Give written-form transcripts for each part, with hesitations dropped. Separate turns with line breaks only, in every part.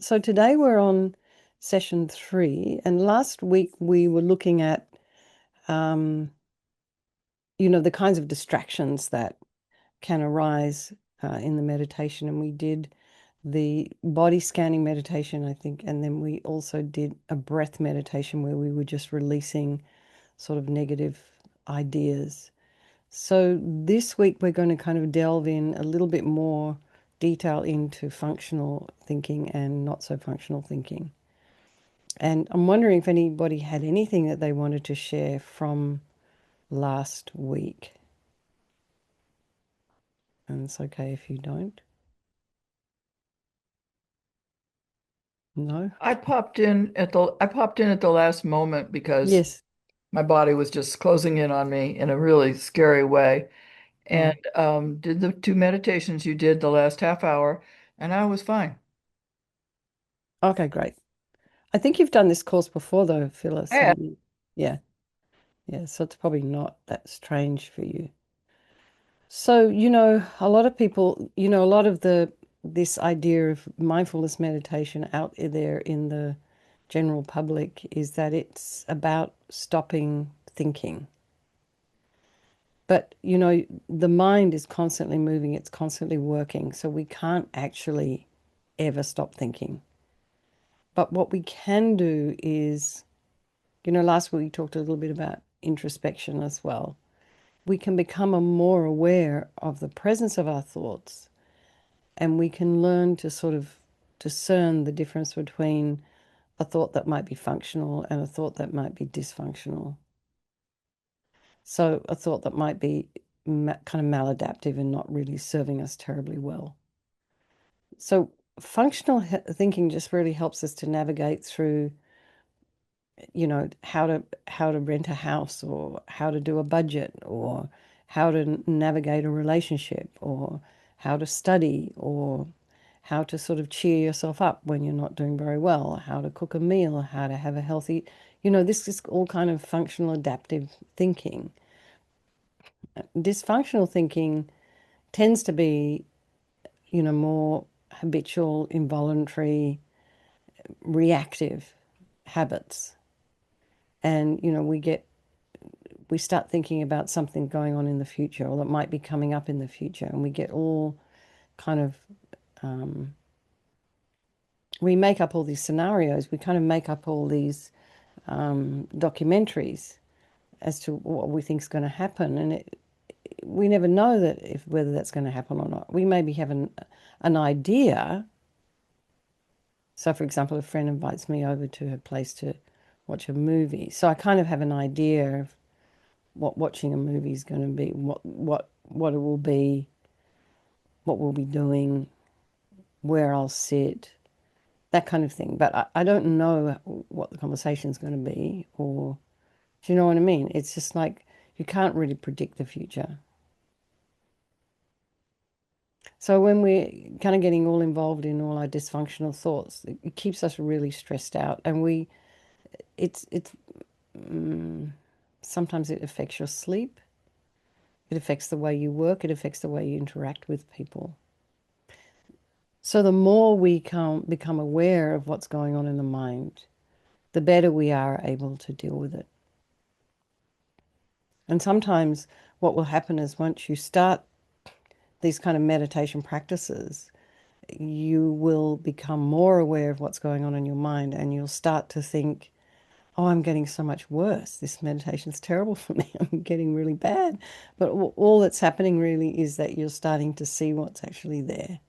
So today we're on session 3, and last week we were looking at, um, the kinds of distractions that can arise in the meditation, and we did the body scanning meditation, I think, and then we also did a breath meditation where we were just releasing sort of negative ideas. So this week we're going to kind of delve in a little bit more detail into functional thinking and not so functional thinking. And I'm wondering if anybody had anything that they wanted to share from last week. And it's okay if you don't. No?
I popped in at the last moment because
Yes.
my body was just closing in on me in a really scary way. And
Oh,
did the two meditations you did the last half hour, and I was fine.
okay, great. I think you've done this course before though, Phyllis,
Yeah.
and yeah, yeah, so it's probably not that strange for you. So, a lot of people, a lot of this idea of mindfulness meditation out there in the general public is that it's about stopping thinking. But, the mind is constantly moving, it's constantly working, so we can't actually ever stop thinking. But what we can do is, last week we talked a little bit about introspection as well. We can become a more aware of the presence of our thoughts, and we can learn to sort of discern the difference between a thought that might be functional and a thought that might be dysfunctional. So a thought that might be kind of maladaptive and not really serving us terribly well. So functional thinking just really helps us to navigate through, how to rent a house, or how to do a budget, or how to navigate a relationship, or how to study, or how to sort of cheer yourself up when you're not doing very well, how to cook a meal, how to have a healthy, this is all kind of functional adaptive thinking. Dysfunctional thinking tends to be, more habitual, involuntary, reactive habits. And, we start thinking about something going on in the future or that might be coming up in the future. And we get all kind of, um, we make up all these scenarios. We kind of make up all these documentaries as to what we think is going to happen. And we never know that if whether that's going to happen or not. We maybe have an idea. So, for example, a friend invites me over to her place to watch a movie. So I kind of have an idea of what watching a movie is going to be, what it will be, what we'll be doing, where I'll sit, that kind of thing. But I don't know what the conversation is going to be, or do you know what I mean? It's just like you can't really predict the future. So when we're kind of getting all involved in all our dysfunctional thoughts, it keeps us really stressed out, and it's mm, sometimes it affects your sleep, it affects the way you work, it affects the way you interact with people. So the more we become aware of what's going on in the mind, the better we are able to deal with it. And sometimes what will happen is once you start these kind of meditation practices, you will become more aware of what's going on in your mind, and you'll start to think, oh, I'm getting so much worse. This meditation's terrible for me. I'm getting really bad. But all that's happening really is that you're starting to see what's actually there.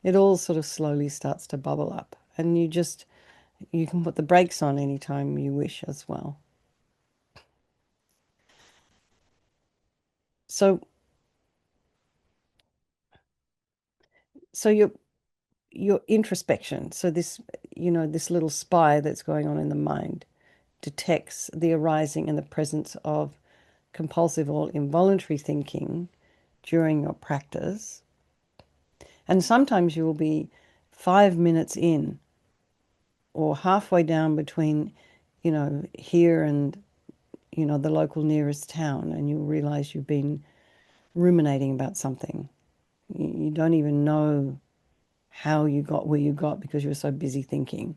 It all sort of slowly starts to bubble up, and you can put the brakes on anytime you wish as well. So, so your introspection, so this little spy that's going on in the mind detects the arising and the presence of compulsive or involuntary thinking during your practice. And sometimes you will be 5 minutes in or halfway down between, here and, the local nearest town, and you'll realize you've been ruminating about something. You don't even know how you got where you got because you were so busy thinking.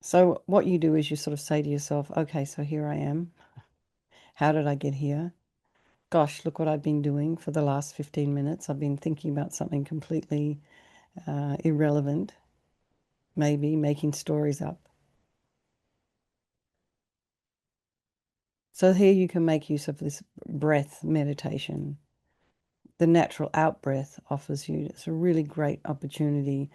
So what you do is you sort of say to yourself, okay, so here I am. How did I get here? Gosh, look what I've been doing for the last 15 minutes. I've been thinking about something completely irrelevant, maybe making stories up. So here you can make use of this breath meditation. The natural out breath offers you, it's a really great opportunity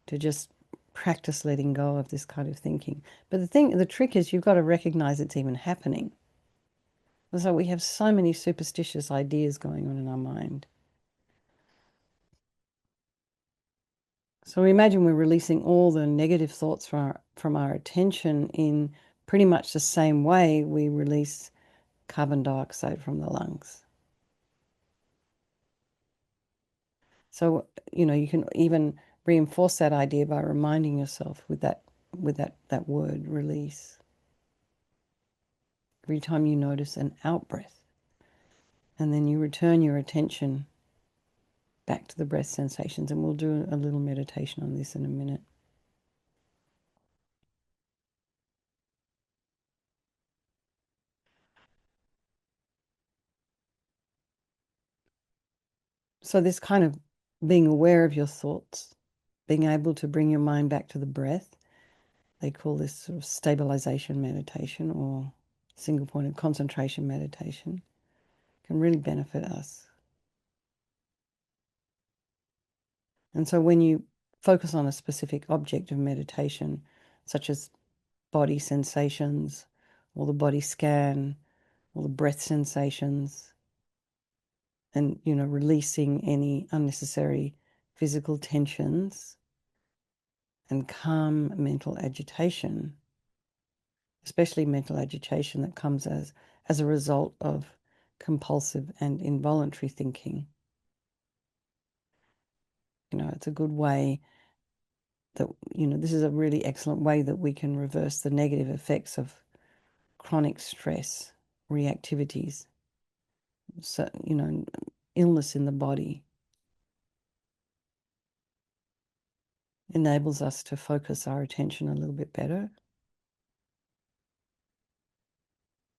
to just practice letting go of this kind of thinking. But the trick is you've got to recognize it's even happening. So we have so many superstitious ideas going on in our mind. So we imagine we're releasing all the negative thoughts from our attention in pretty much the same way we release carbon dioxide from the lungs. So, you can even reinforce that idea by reminding yourself with that word release every time you notice an out breath. And then you return your attention back to the breath sensations. And we'll do a little meditation on this in a minute. So this kind of being aware of your thoughts, being able to bring your mind back to the breath, they call this sort of stabilization meditation or single point of concentration meditation, can really benefit us. And so when you focus on a specific object of meditation, such as body sensations or the body scan or the breath sensations, and releasing any unnecessary physical tensions and calm mental agitation, especially mental agitation that comes as a result of compulsive and involuntary thinking. It's a good way that, this is a really excellent way that we can reverse the negative effects of chronic stress, reactivities, so, illness in the body. Enables us to focus our attention a little bit better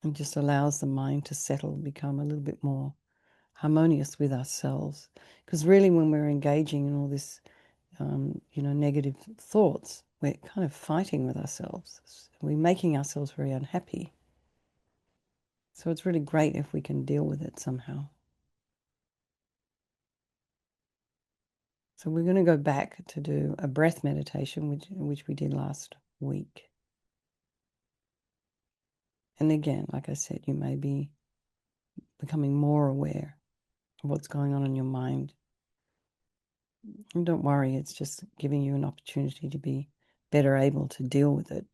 and just allows the mind to settle, become a little bit more harmonious with ourselves. Because really, when we're engaging in all this, negative thoughts, we're kind of fighting with ourselves. We're making ourselves very unhappy. So it's really great if we can deal with it somehow. So we're going to go back to do a breath meditation, which we did last week. And again, like I said, you may be becoming more aware of what's going on in your mind. And don't worry, it's just giving you an opportunity to be better able to deal with it.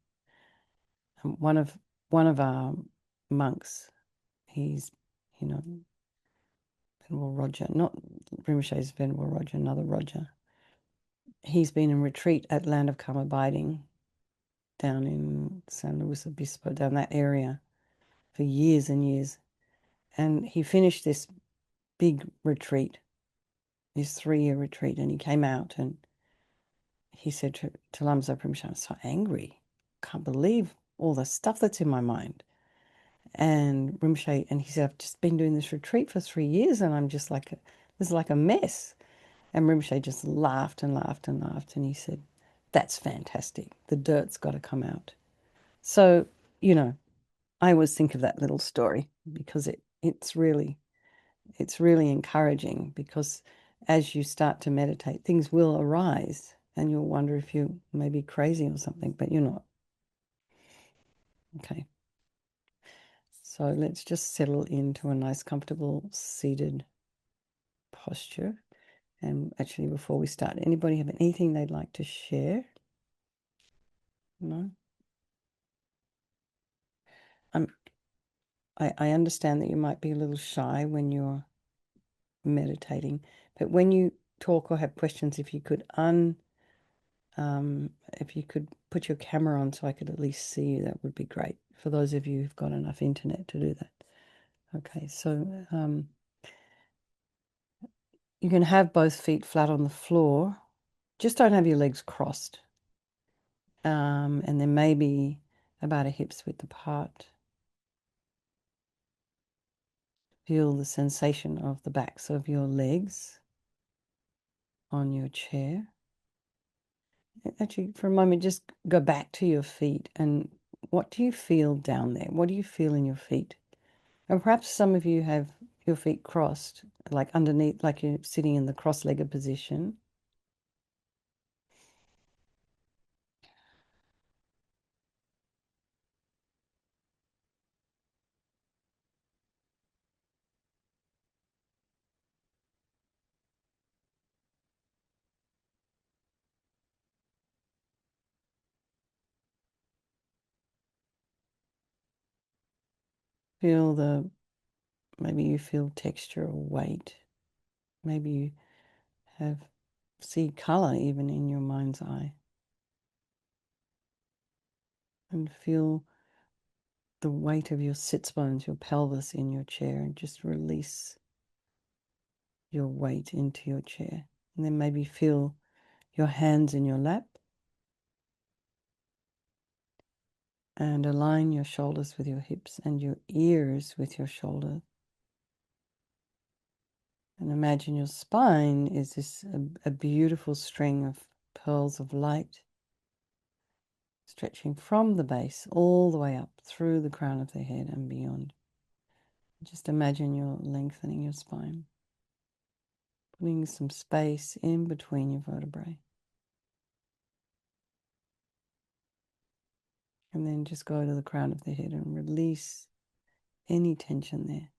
And one of our monks, he's, Venerable Roger, not Rinpoche's Venerable Roger, another Roger. He's been in retreat at Land of Karma Abiding down in San Luis Obispo, down that area for years and years. And he finished this big retreat, his 3-year retreat, and he came out and he said to Lamso Rinpoche, I'm so angry. Can't believe all the stuff that's in my mind. And Rinpoche, and he said, I've just been doing this retreat for 3 years and I'm just like, this is like a mess. And Rinpoche just laughed and laughed and laughed. And he said, that's fantastic. The dirt's got to come out. So, I always think of that little story because it's really encouraging, because as you start to meditate, things will arise and you'll wonder if you may be crazy or something, but you're not. Okay. So let's just settle into a nice, comfortable, seated posture. And actually, before we start, anybody have anything they'd like to share? No? Um, I understand that you might be a little shy when you're meditating, but when you talk or have questions, if you could put your camera on so I could at least see you, that would be great. For those of you who've got enough internet to do that. Okay, so you can have both feet flat on the floor. Just don't have your legs crossed. And then maybe about a hip's width apart. Feel the sensation of the backs of your legs on your chair. Actually, for a moment, just go back to your feet and what do you feel down there? What do you feel in your feet? And perhaps some of you have your feet crossed, like underneath, like you're sitting in the cross-legged position. Feel the, maybe you feel texture or weight. Maybe you have, see color even in your mind's eye. And feel the weight of your sits bones, your pelvis in your chair, and just release your weight into your chair. And then maybe feel your hands in your lap and align your shoulders with your hips and your ears with your shoulders. And imagine your spine is this a beautiful string of pearls of light stretching from the base all the way up through the crown of the head and beyond. Just imagine you're lengthening your spine, putting some space in between your vertebrae. And then just go to the crown of the head and release any tension there.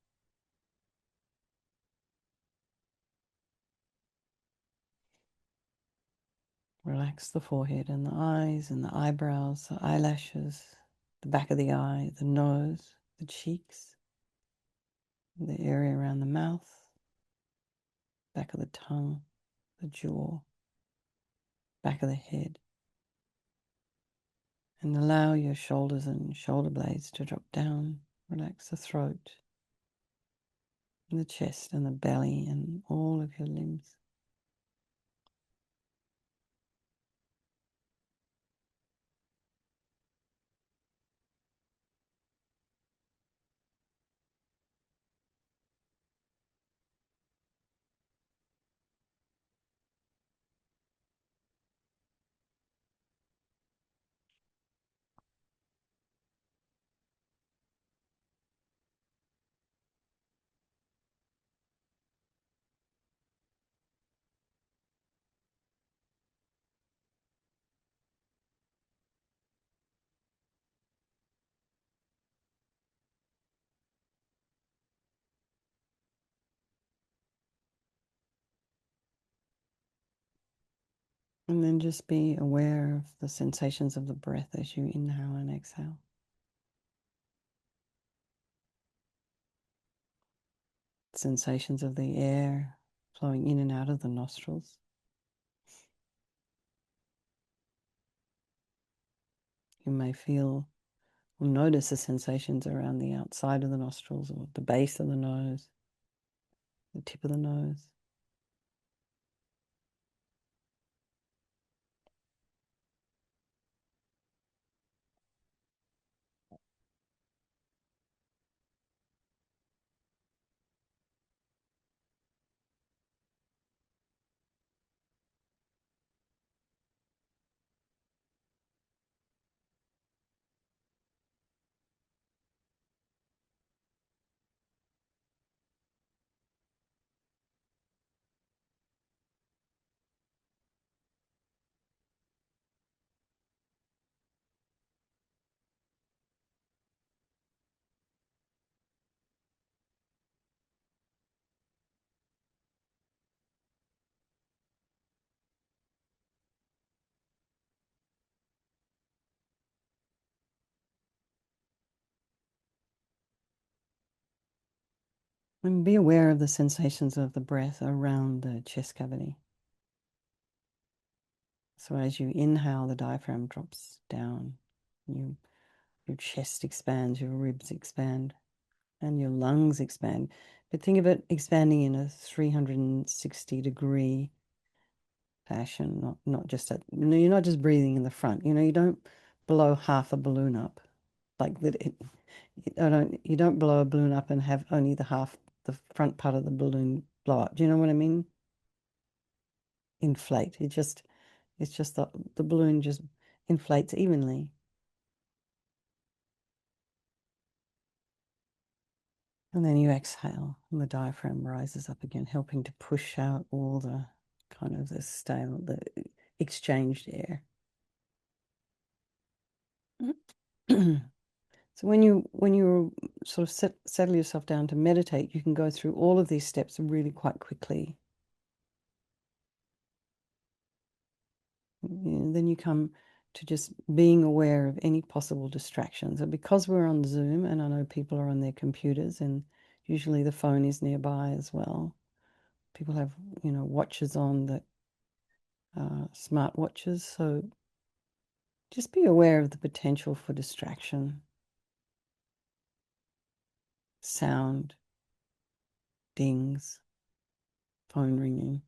Relax the forehead and the eyes and the eyebrows, the eyelashes, the back of the eye, the nose, the cheeks, the area around the mouth, back of the tongue, the jaw, back of the head. And allow your shoulders and shoulder blades to drop down. Relax the throat, and the chest and the belly and all of your limbs. And then just be aware of the sensations of the breath as you inhale and exhale. Sensations of the air flowing in and out of the nostrils. You may feel or notice the sensations around the outside of the nostrils or the base of the nose, the tip of the nose. And be aware of the sensations of the breath around the chest cavity. So as you inhale, the diaphragm drops down. Your chest expands, your ribs expand. and your lungs expand. But think of it expanding in a 360-degree fashion, not just at, you're not just breathing in the front. You don't blow half a balloon up like that. You don't blow a balloon up and have only the front part of the balloon blow up. Do you know what I mean? Inflate. It's just the balloon just inflates evenly. And then you exhale, and the diaphragm rises up again, helping to push out all the kind of the exchanged air. So when you sort of settle yourself down to meditate, you can go through all of these steps really quite quickly. Then you come to just being aware of any possible distractions. And because we're on Zoom, and I know people are on their computers, and usually the phone is nearby as well. People have, watches on that, smart watches. So just be aware of the potential for distraction, sound, dings, phone ringing,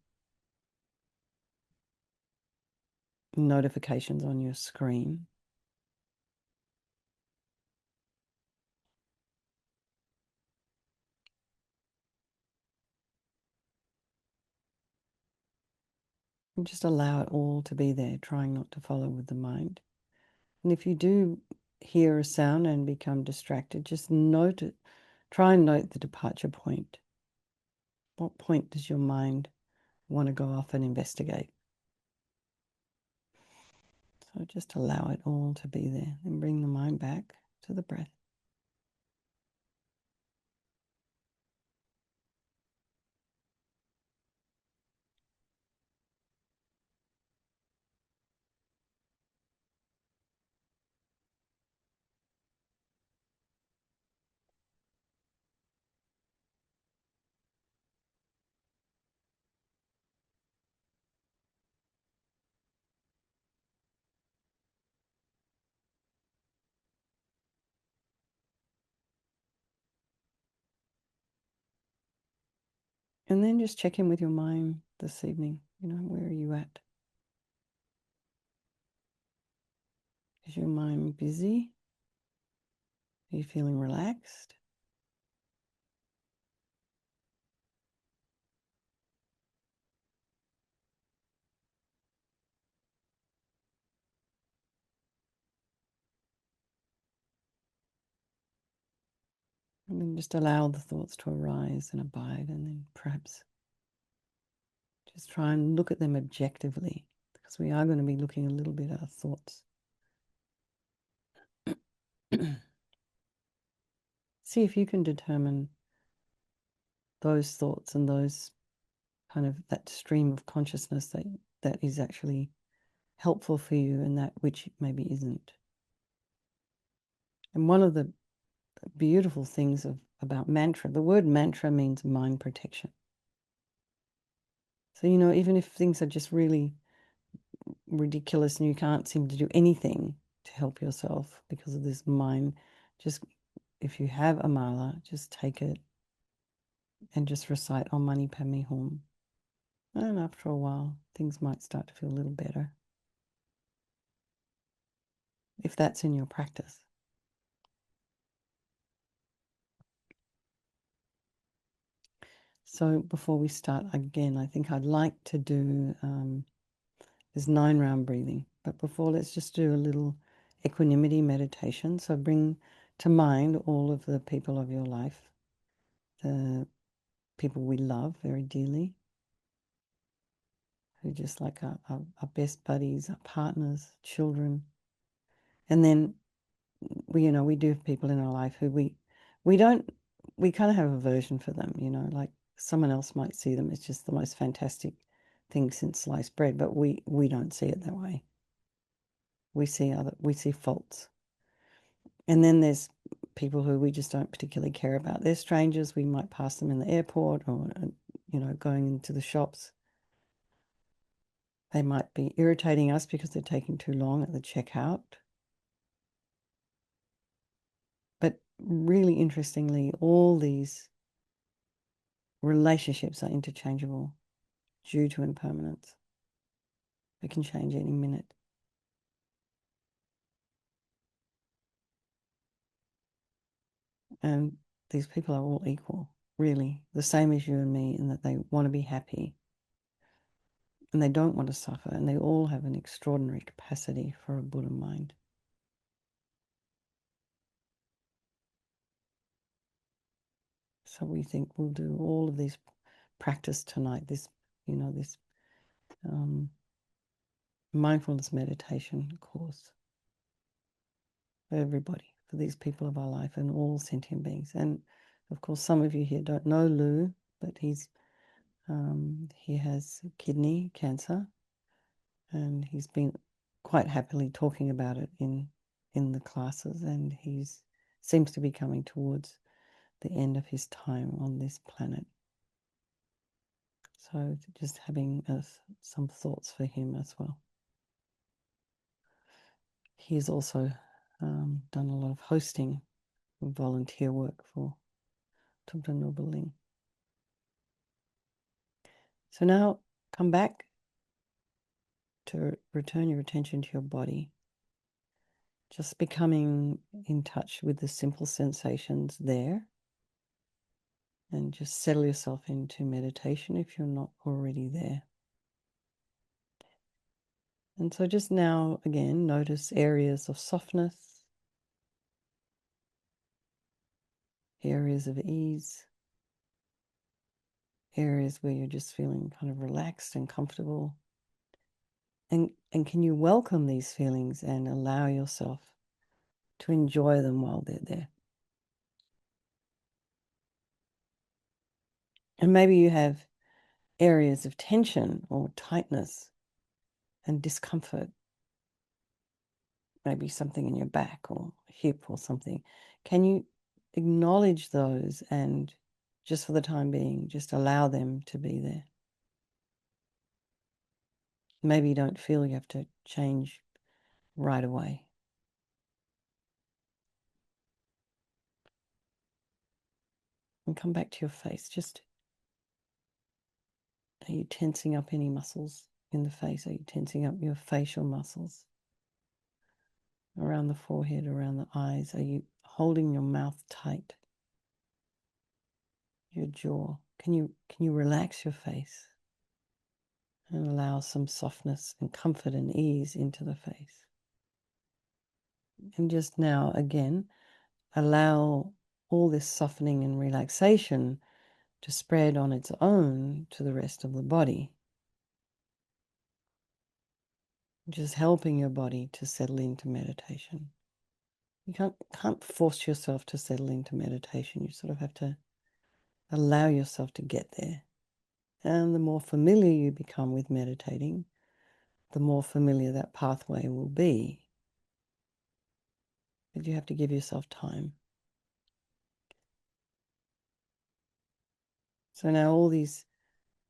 notifications on your screen. And just allow it all to be there, trying not to follow with the mind. And if you do hear a sound and become distracted, just note it. Try and note the departure point. What point does your mind want to go off and investigate? So just allow it all to be there and bring the mind back to the breath. And then just check in with your mind this evening. Where are you at? Is your mind busy? Are you feeling relaxed? And then just allow the thoughts to arise and abide, and then perhaps just try and look at them objectively, because we are going to be looking a little bit at our thoughts. See if you can determine those thoughts and those kind of that stream of consciousness that is actually helpful for you and that which maybe isn't. And one of the beautiful things about mantra, the word mantra means mind protection. So, even if things are just really ridiculous and you can't seem to do anything to help yourself because of this mind, just if you have a mala, just take it and just recite Om Mani Padme Hum. And after a while, things might start to feel a little better, if that's in your practice. So before we start again, I think I'd like to do this 9-round breathing. But before, let's just do a little equanimity meditation. So bring to mind all of the people of your life, the people we love very dearly, who just like our best buddies, our partners, children. And then we do have people in our life who we don't we kind of have a aversion for them, like someone else might see them as just the most fantastic thing since sliced bread, but we don't see it that way. We see faults. And then there's people who we just don't particularly care about. They're strangers. We might pass them in the airport or going into the shops. They might be irritating us because they're taking too long at the checkout. But really interestingly, all these relationships are interchangeable due to impermanence. They can change any minute. And these people are all equal, really, the same as you and me, in that they want to be happy and they don't want to suffer, and they all have an extraordinary capacity for a Buddha mind. So we think we'll do all of these practice tonight, this, this mindfulness meditation course for everybody, for these people of our life and all sentient beings. And of course, some of you here don't know Lou, but he has kidney cancer, and he's been quite happily talking about it in the classes, and he's seems to be coming towards the end of his time on this planet. So just having some thoughts for him as well. He's also done a lot of hosting and volunteer work for Tubta Nobuling. So now come back to return your attention to your body, just becoming in touch with the simple sensations there, and just settle yourself into meditation if you're not already there. And so just now, again, notice areas of softness, areas of ease, areas where you're just feeling kind of relaxed and comfortable. And can you welcome these feelings and allow yourself to enjoy them while they're there? And maybe you have areas of tension or tightness and discomfort, maybe something in your back or hip or something. Can you acknowledge those and, just for the time being, just allow them to be there? Maybe you don't feel you have to change right away. And come back to your face. Just, are you tensing up any muscles in the face? Are you tensing up your facial muscles around the forehead, around the eyes? Are you holding your mouth tight? Your jaw? Can you relax your face and allow some softness and comfort and ease into the face? And just now, again, allow all this softening and relaxation to spread on its own to the rest of the body. Just helping your body to settle into meditation. You can't force yourself to settle into meditation. You sort of have to allow yourself to get there. And the more familiar you become with meditating, the more familiar that pathway will be. But you have to give yourself time. So now all these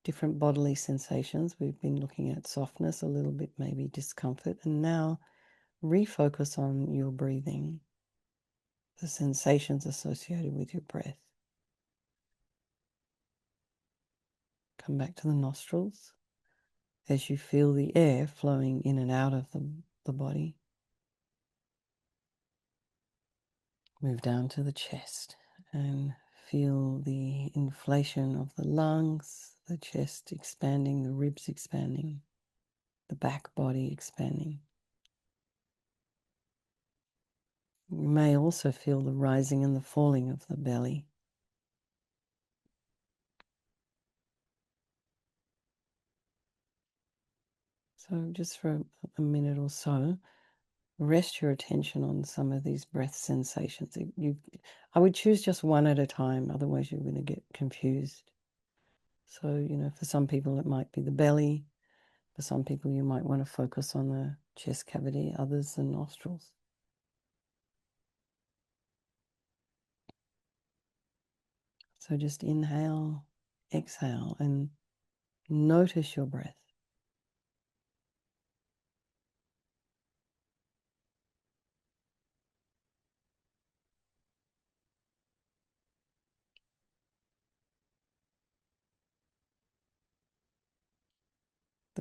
different bodily sensations, we've been looking at softness, a little bit maybe discomfort, and now refocus on your breathing, the sensations associated with your breath. Come back to the nostrils as you feel the air flowing in and out of the body. Move down to the chest and feel the inflation of the lungs, the chest expanding, the ribs expanding, the back body expanding. You may also feel the rising and the falling of the belly. So just for a minute or so, rest your attention on some of these breath sensations. I would choose just one at a time, otherwise you're going to get confused. So, for some people it might be the belly. For some people you might want to focus on the chest cavity, others the nostrils. So just inhale, exhale, and notice your breath.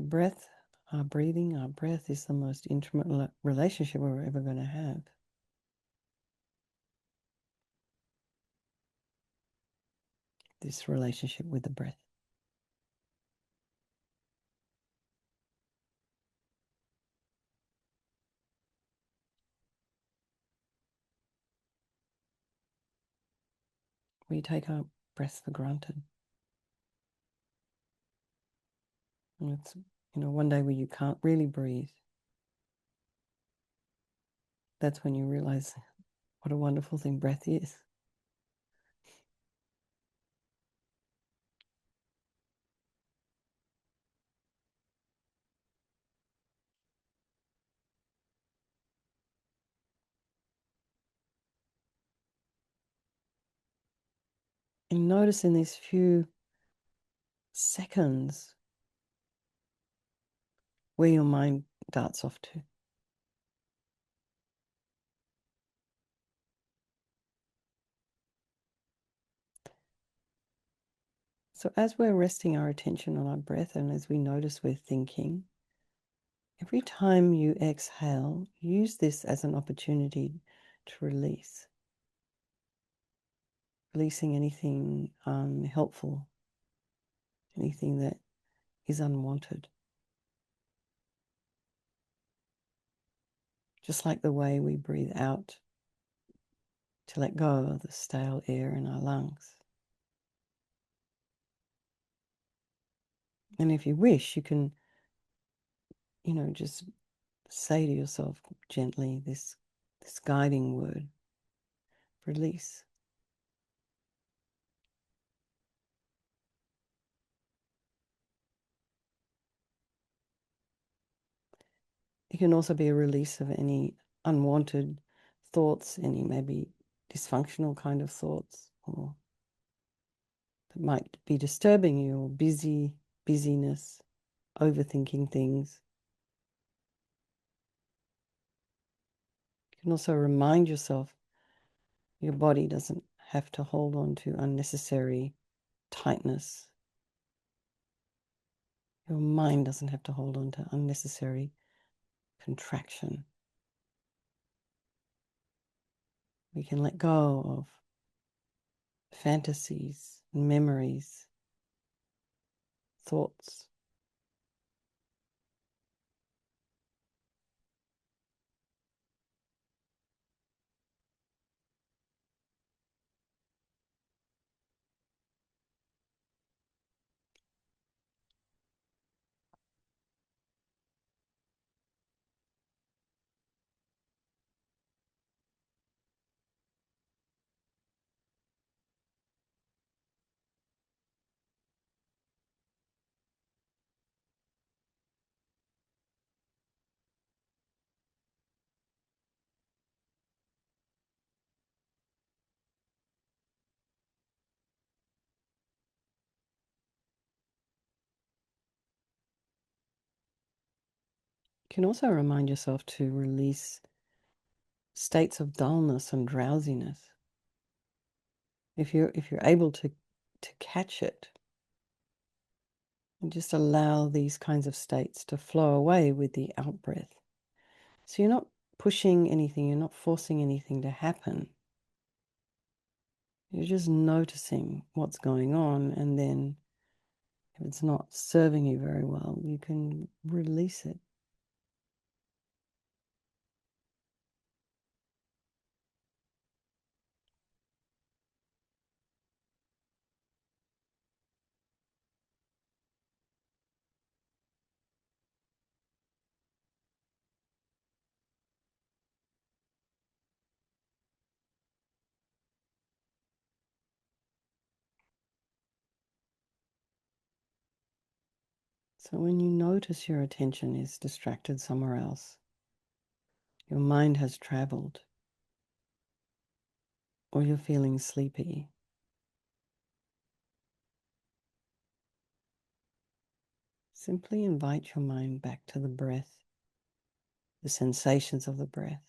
breath, our breathing, our breath is the most intimate relationship we're ever going to have. This relationship with the breath. We take our breath for granted. And it's, one day where you can't really breathe. That's when you realize what a wonderful thing breath is. And notice in these few seconds where your mind darts off to. So as we're resting our attention on our breath and as we notice we're thinking, every time you exhale, use this as an opportunity to release. Releasing anything unhelpful, anything that is unwanted. Just like the way we breathe out to let go of the stale air in our lungs. And if you wish, you can, just say to yourself gently this guiding word, release. It can also be a release of any unwanted thoughts, any maybe dysfunctional kind of thoughts, or that might be disturbing you, or busyness, overthinking things. You can also remind yourself your body doesn't have to hold on to unnecessary tightness. Your mind doesn't have to hold on to unnecessary contraction. We can let go of fantasies, memories, thoughts. You can also remind yourself to release states of dullness and drowsiness. If you're able to catch it, and just allow these kinds of states to flow away with the out breath. So you're not pushing anything, you're not forcing anything to happen. You're just noticing what's going on, and then if it's not serving you very well, you can release it. So when you notice your attention is distracted somewhere else, your mind has traveled, or you're feeling sleepy, simply invite your mind back to the breath, the sensations of the breath,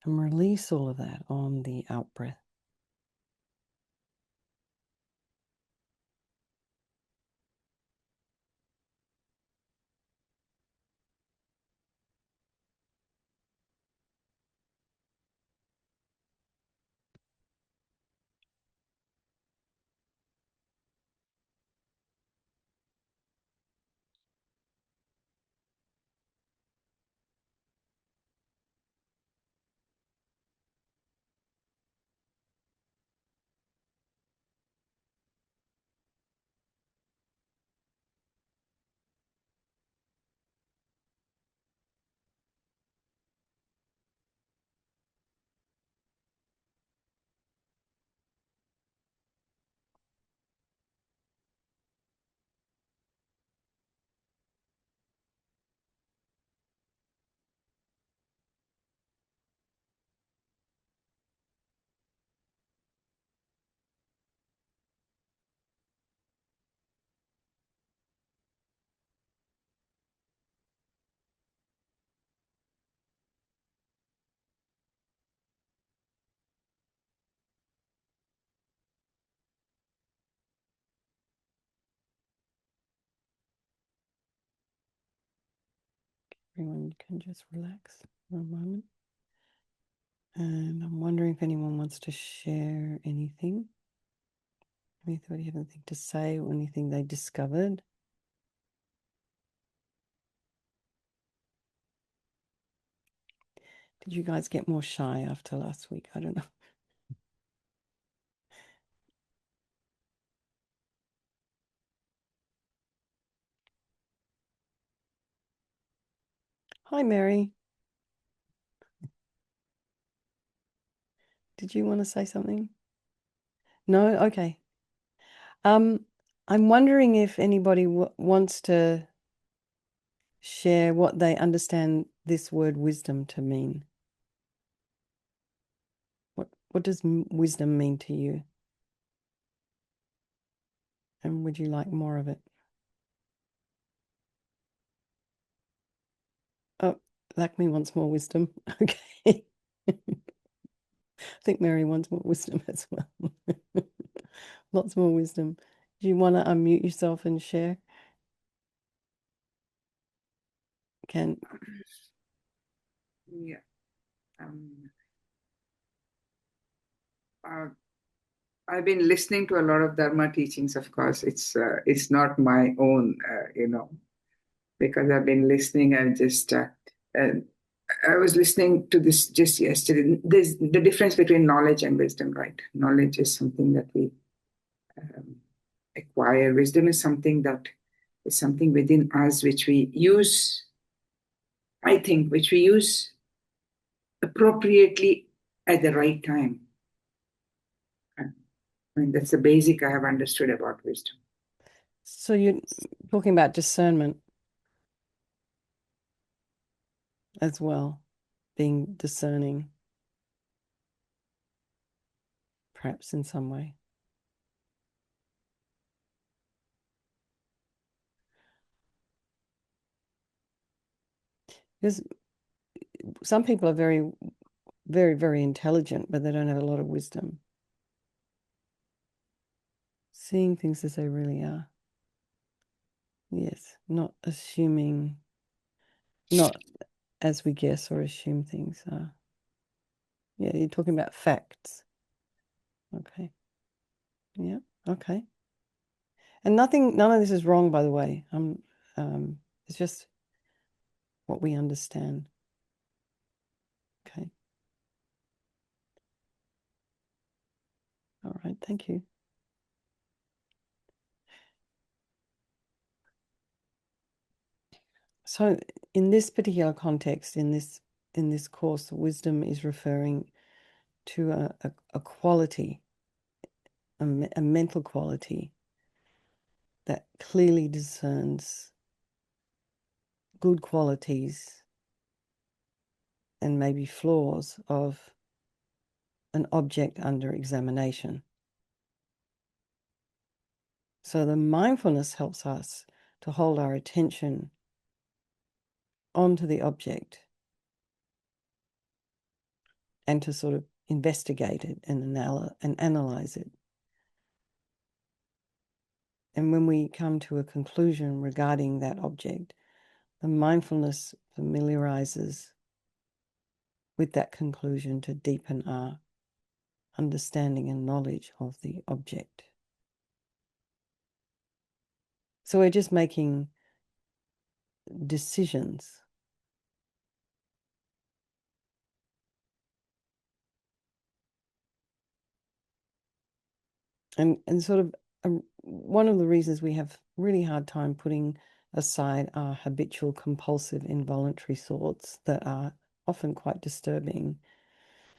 and release all of that on the out breath. everyone can just relax for a moment. And I'm wondering if anyone wants to share anything. Anybody have anything to say or anything they discovered? Did you guys get more shy after last week? I don't know. Hi, Mary. Did you want to say something? No? Okay. I'm wondering if anybody wants to share what they understand this word wisdom to mean. What does wisdom mean to you? And would you like more of it? Oh, Lakme wants more wisdom. Okay. I think Mary wants more wisdom as well. Lots more wisdom. Do you want to unmute yourself and share? Can
Yeah. Um, uh, I've been listening to a lot of Dharma teachings. Of course, it's not my own, because I've been listening. Uh, I was listening to this just yesterday. There's the difference between knowledge and wisdom, right? Knowledge is something that we um, acquire. Wisdom is something within us which we use. I think which we use appropriately at the right time. I mean, that's the basic I have understood about wisdom.
so you're talking about discernment as well, being discerning, perhaps in some way. Because some people are very, very, very intelligent, but they don't have a lot of wisdom. Seeing things as they really are. Yes, not assuming, not as we guess or assume things are. Yeah, you're talking about facts. Okay. Yeah. Okay. And none of this is wrong, by the way. It's just what we understand. Okay. All right. Thank you. So in this particular context, in this course, wisdom is referring to a quality, a mental quality that clearly discerns good qualities and maybe flaws of an object under examination. So the mindfulness helps us to hold our attention onto the object and to sort of investigate it and analyze it. And when we come to a conclusion regarding that object, the mindfulness familiarizes with that conclusion to deepen our understanding and knowledge of the object. So we're just making decisions. And sort of one of the reasons we have really hard time putting aside our habitual, compulsive, involuntary thoughts that are often quite disturbing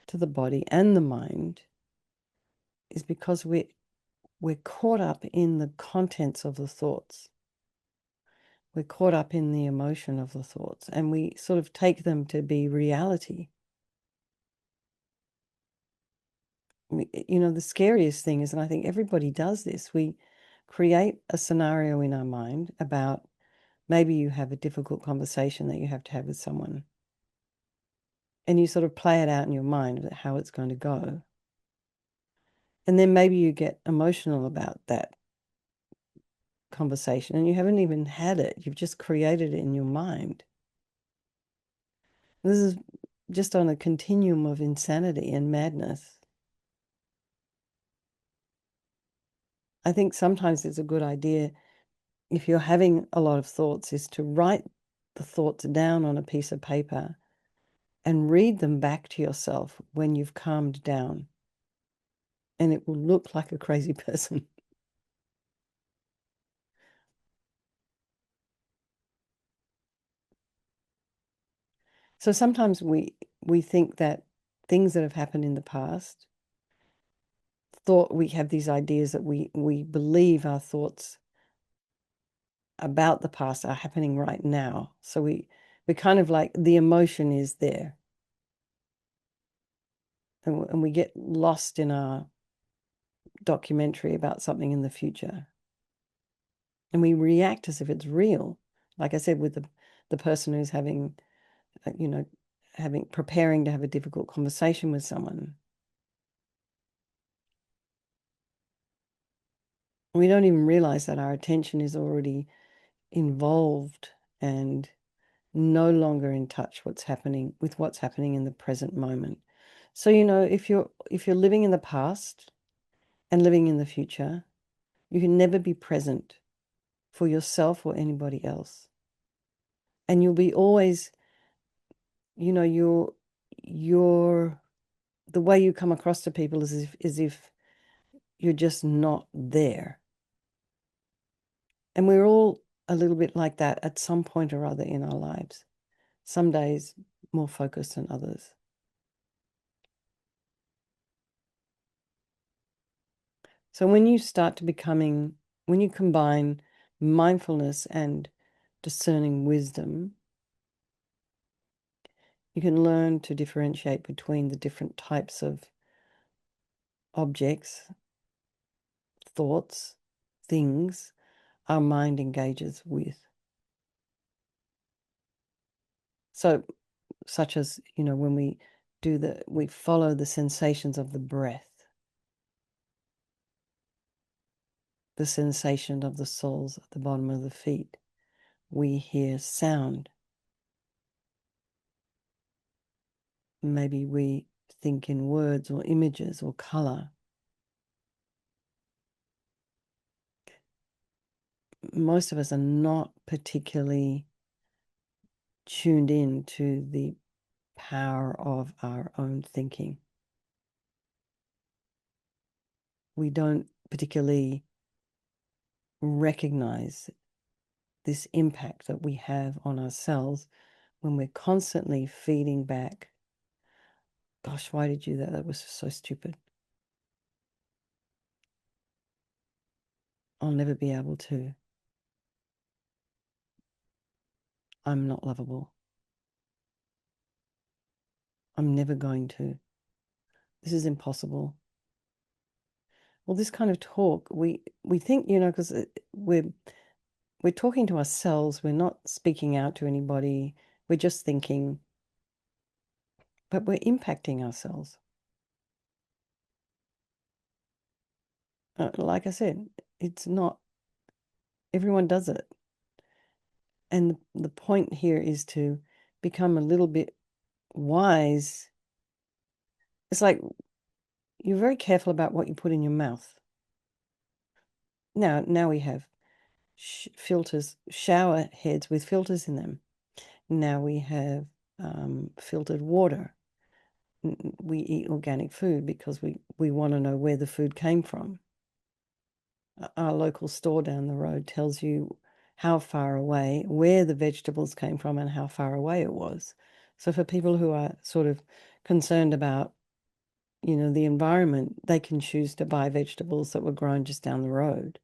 to the body and the mind is because we're caught up in the contents of the thoughts. We're caught up in the emotion of the thoughts, and we sort of take them to be reality. The scariest thing is, and I think everybody does this, we create a scenario in our mind about maybe you have a difficult conversation that you have to have with someone, and you sort of play it out in your mind how it's going to go. And then maybe you get emotional about that conversation and you haven't even had it. You've just created it in your mind. This is just on a continuum of insanity and madness. I think sometimes it's a good idea, if you're having a lot of thoughts, is to write the thoughts down on a piece of paper and read them back to yourself when you've calmed down. And it will look like a crazy person. So sometimes we think that things that have happened in the past, we have these ideas that we believe our thoughts about the past are happening right now. So we kind of like, the emotion is there. And we get lost in our documentary about something in the future. And we react as if it's real. Like I said, with the person who's having, preparing to have a difficult conversation with someone. We don't even realize that our attention is already involved and no longer in touch what's happening in the present moment. So, if you're living in the past and living in the future, you can never be present for yourself or anybody else. And you'll be always, you're the way you come across to people is if you're just not there. And we're all a little bit like that at some point or other in our lives. Some days more focused than others. So when you combine mindfulness and discerning wisdom, you can learn to differentiate between the different types of objects, thoughts, things our mind engages with. So, such as, when we follow the sensations of the breath, the sensation of the soles at the bottom of the feet. We hear sound. Maybe we think in words or images or color. Most of us are not particularly tuned in to the power of our own thinking. We don't particularly recognize this impact that we have on ourselves when we're constantly feeding back, gosh, why did you do that? That was so stupid. I'll never be able to. I'm not lovable. I'm never going to. This is impossible. Well, this kind of talk, we think, because we're talking to ourselves, we're not speaking out to anybody, we're just thinking, but we're impacting ourselves. Like I said, it's not, everyone does it. And the point here is to become a little bit wise. It's like you're very careful about what you put in your mouth. Now we have filters, shower heads with filters in them. Now we have filtered water. We eat organic food because we want to know where the food came from. Our local store down the road tells you how far away, where the vegetables came from and how far away it was. So for people who are sort of concerned about, the environment, they can choose to buy vegetables that were grown just down the road,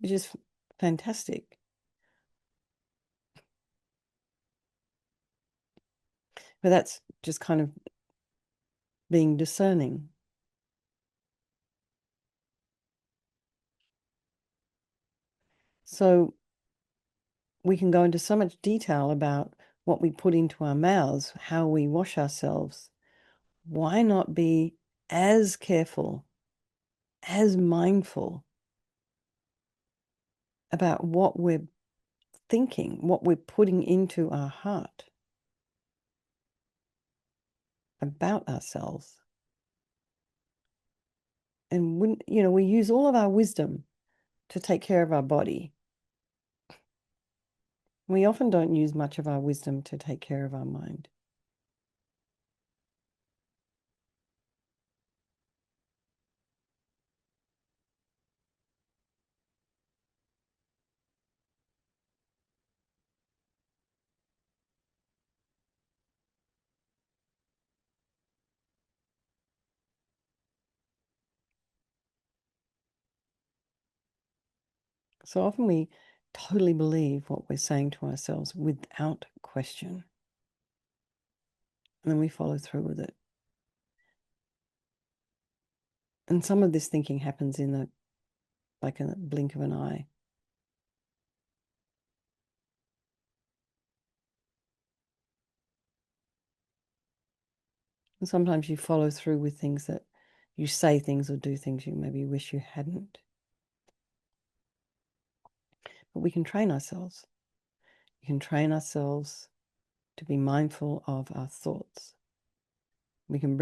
which is fantastic. But that's just kind of being discerning. So we can go into so much detail about what we put into our mouths, how we wash ourselves. Why not be as careful, as mindful about what we're thinking, what we're putting into our heart? about ourselves. And we use all of our wisdom to take care of our body. We often don't use much of our wisdom to take care of our mind. So often we totally believe what we're saying to ourselves without question. And then we follow through with it. And some of this thinking happens in a blink of an eye. And sometimes you follow through with things that you say things or do things you maybe wish you hadn't. But we can train ourselves. We can train ourselves to be mindful of our thoughts. We can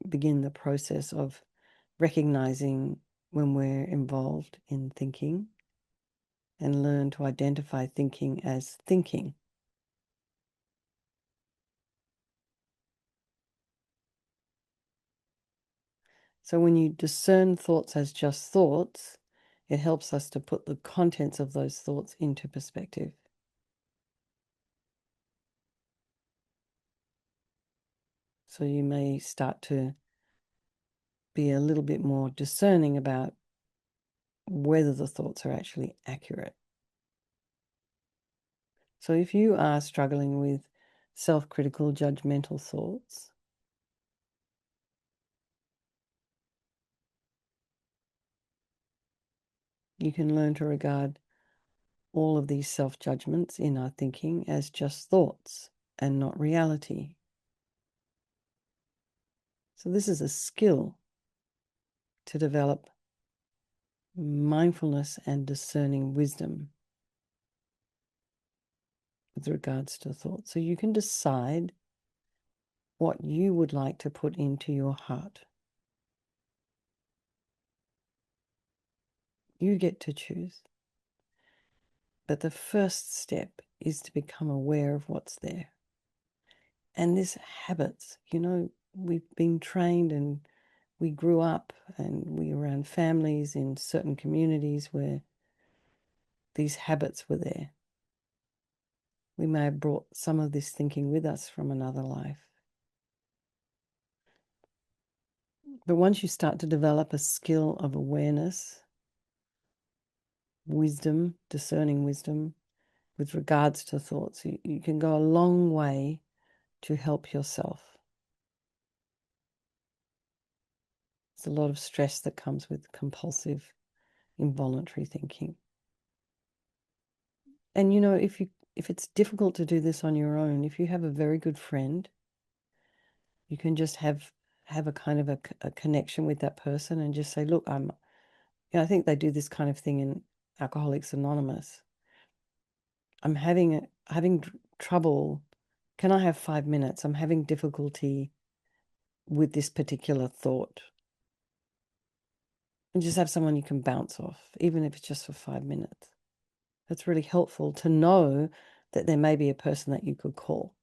begin the process of recognizing when we're involved in thinking and learn to identify thinking as thinking. So when you discern thoughts as just thoughts, it helps us to put the contents of those thoughts into perspective. So you may start to be a little bit more discerning about whether the thoughts are actually accurate. So if you are struggling with self-critical, judgmental thoughts, you can learn to regard all of these self-judgments in our thinking as just thoughts and not reality. So this is a skill to develop mindfulness and discerning wisdom with regards to thoughts. So you can decide what you would like to put into your heart. You get to choose. But the first step is to become aware of what's there. And this habits, we've been trained and we grew up and we were around families in certain communities where these habits were there. We may have brought some of this thinking with us from another life. But once you start to develop a skill of awareness, wisdom, discerning wisdom with regards to thoughts, you can go a long way to help yourself. There's a lot of stress that comes with compulsive, involuntary thinking. And if it's difficult to do this on your own, if you have a very good friend, you can just have a kind of a connection with that person and just say, look, I think they do this kind of thing in Alcoholics Anonymous. I'm having trouble. Can I have 5 minutes? I'm having difficulty with this particular thought. And just have someone you can bounce off, even if it's just for 5 minutes. It's really helpful to know that there may be a person that you could call.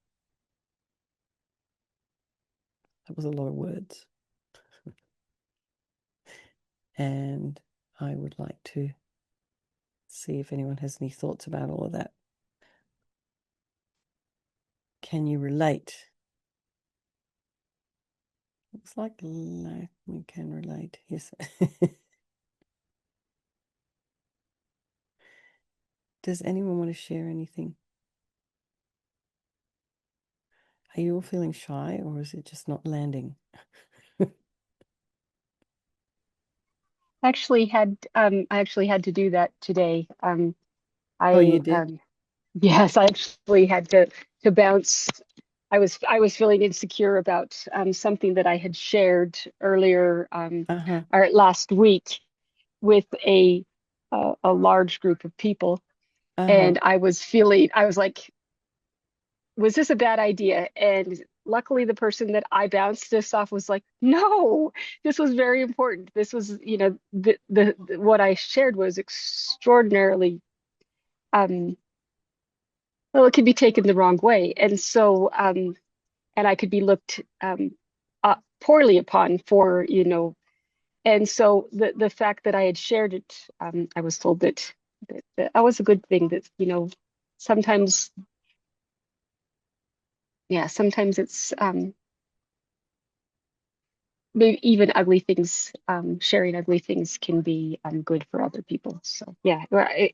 That was a lot of words. And I would like to see if anyone has any thoughts about all of that. Can you relate? Looks like we can relate. Yes. Does anyone want to share anything? Are you all feeling shy or is it just not landing?
I actually had to do that today.
Oh, you
I
did?
yes, I actually had to bounce. I was feeling insecure about something that I had shared earlier
Uh-huh.
or last week with a large group of people,
Uh-huh.
and I was like, was this a bad idea? And luckily the person that I bounced this off was like, no, this was very important. This was, the what I shared was extraordinarily, um, well, it could be taken the wrong way. And so, and I could be looked poorly upon for, and so the fact that I had shared it, I was told that was a good thing, that, sometimes, yeah, sometimes it's maybe even ugly things, sharing ugly things can be good for other people. So yeah,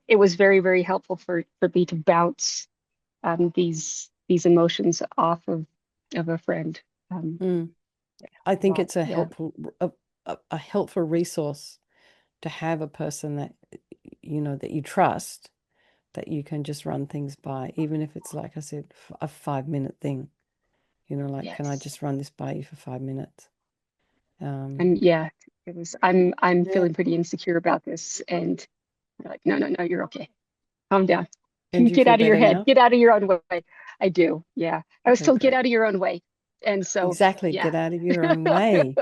it was very, very helpful for me to bounce these emotions off of a friend.
Mm. I think
Well,
it's a
yeah,
helpful resource to have a person that that you trust, that you can just run things by, even if it's, like I said, a 5-minute thing. Like, can I
yes.
just run this by you for 5 minutes?
And yeah, it was, I'm
Yeah.
feeling pretty insecure about this. And they're like, no, no, no, you're okay. Calm down.
And do you
Get
feel
out of your
better
head.
now?
Get out of your own way. I do. Yeah. I was
Okay,
told, get
great.
out of your own way. And so,
Exactly.
yeah.
Get out of your own way.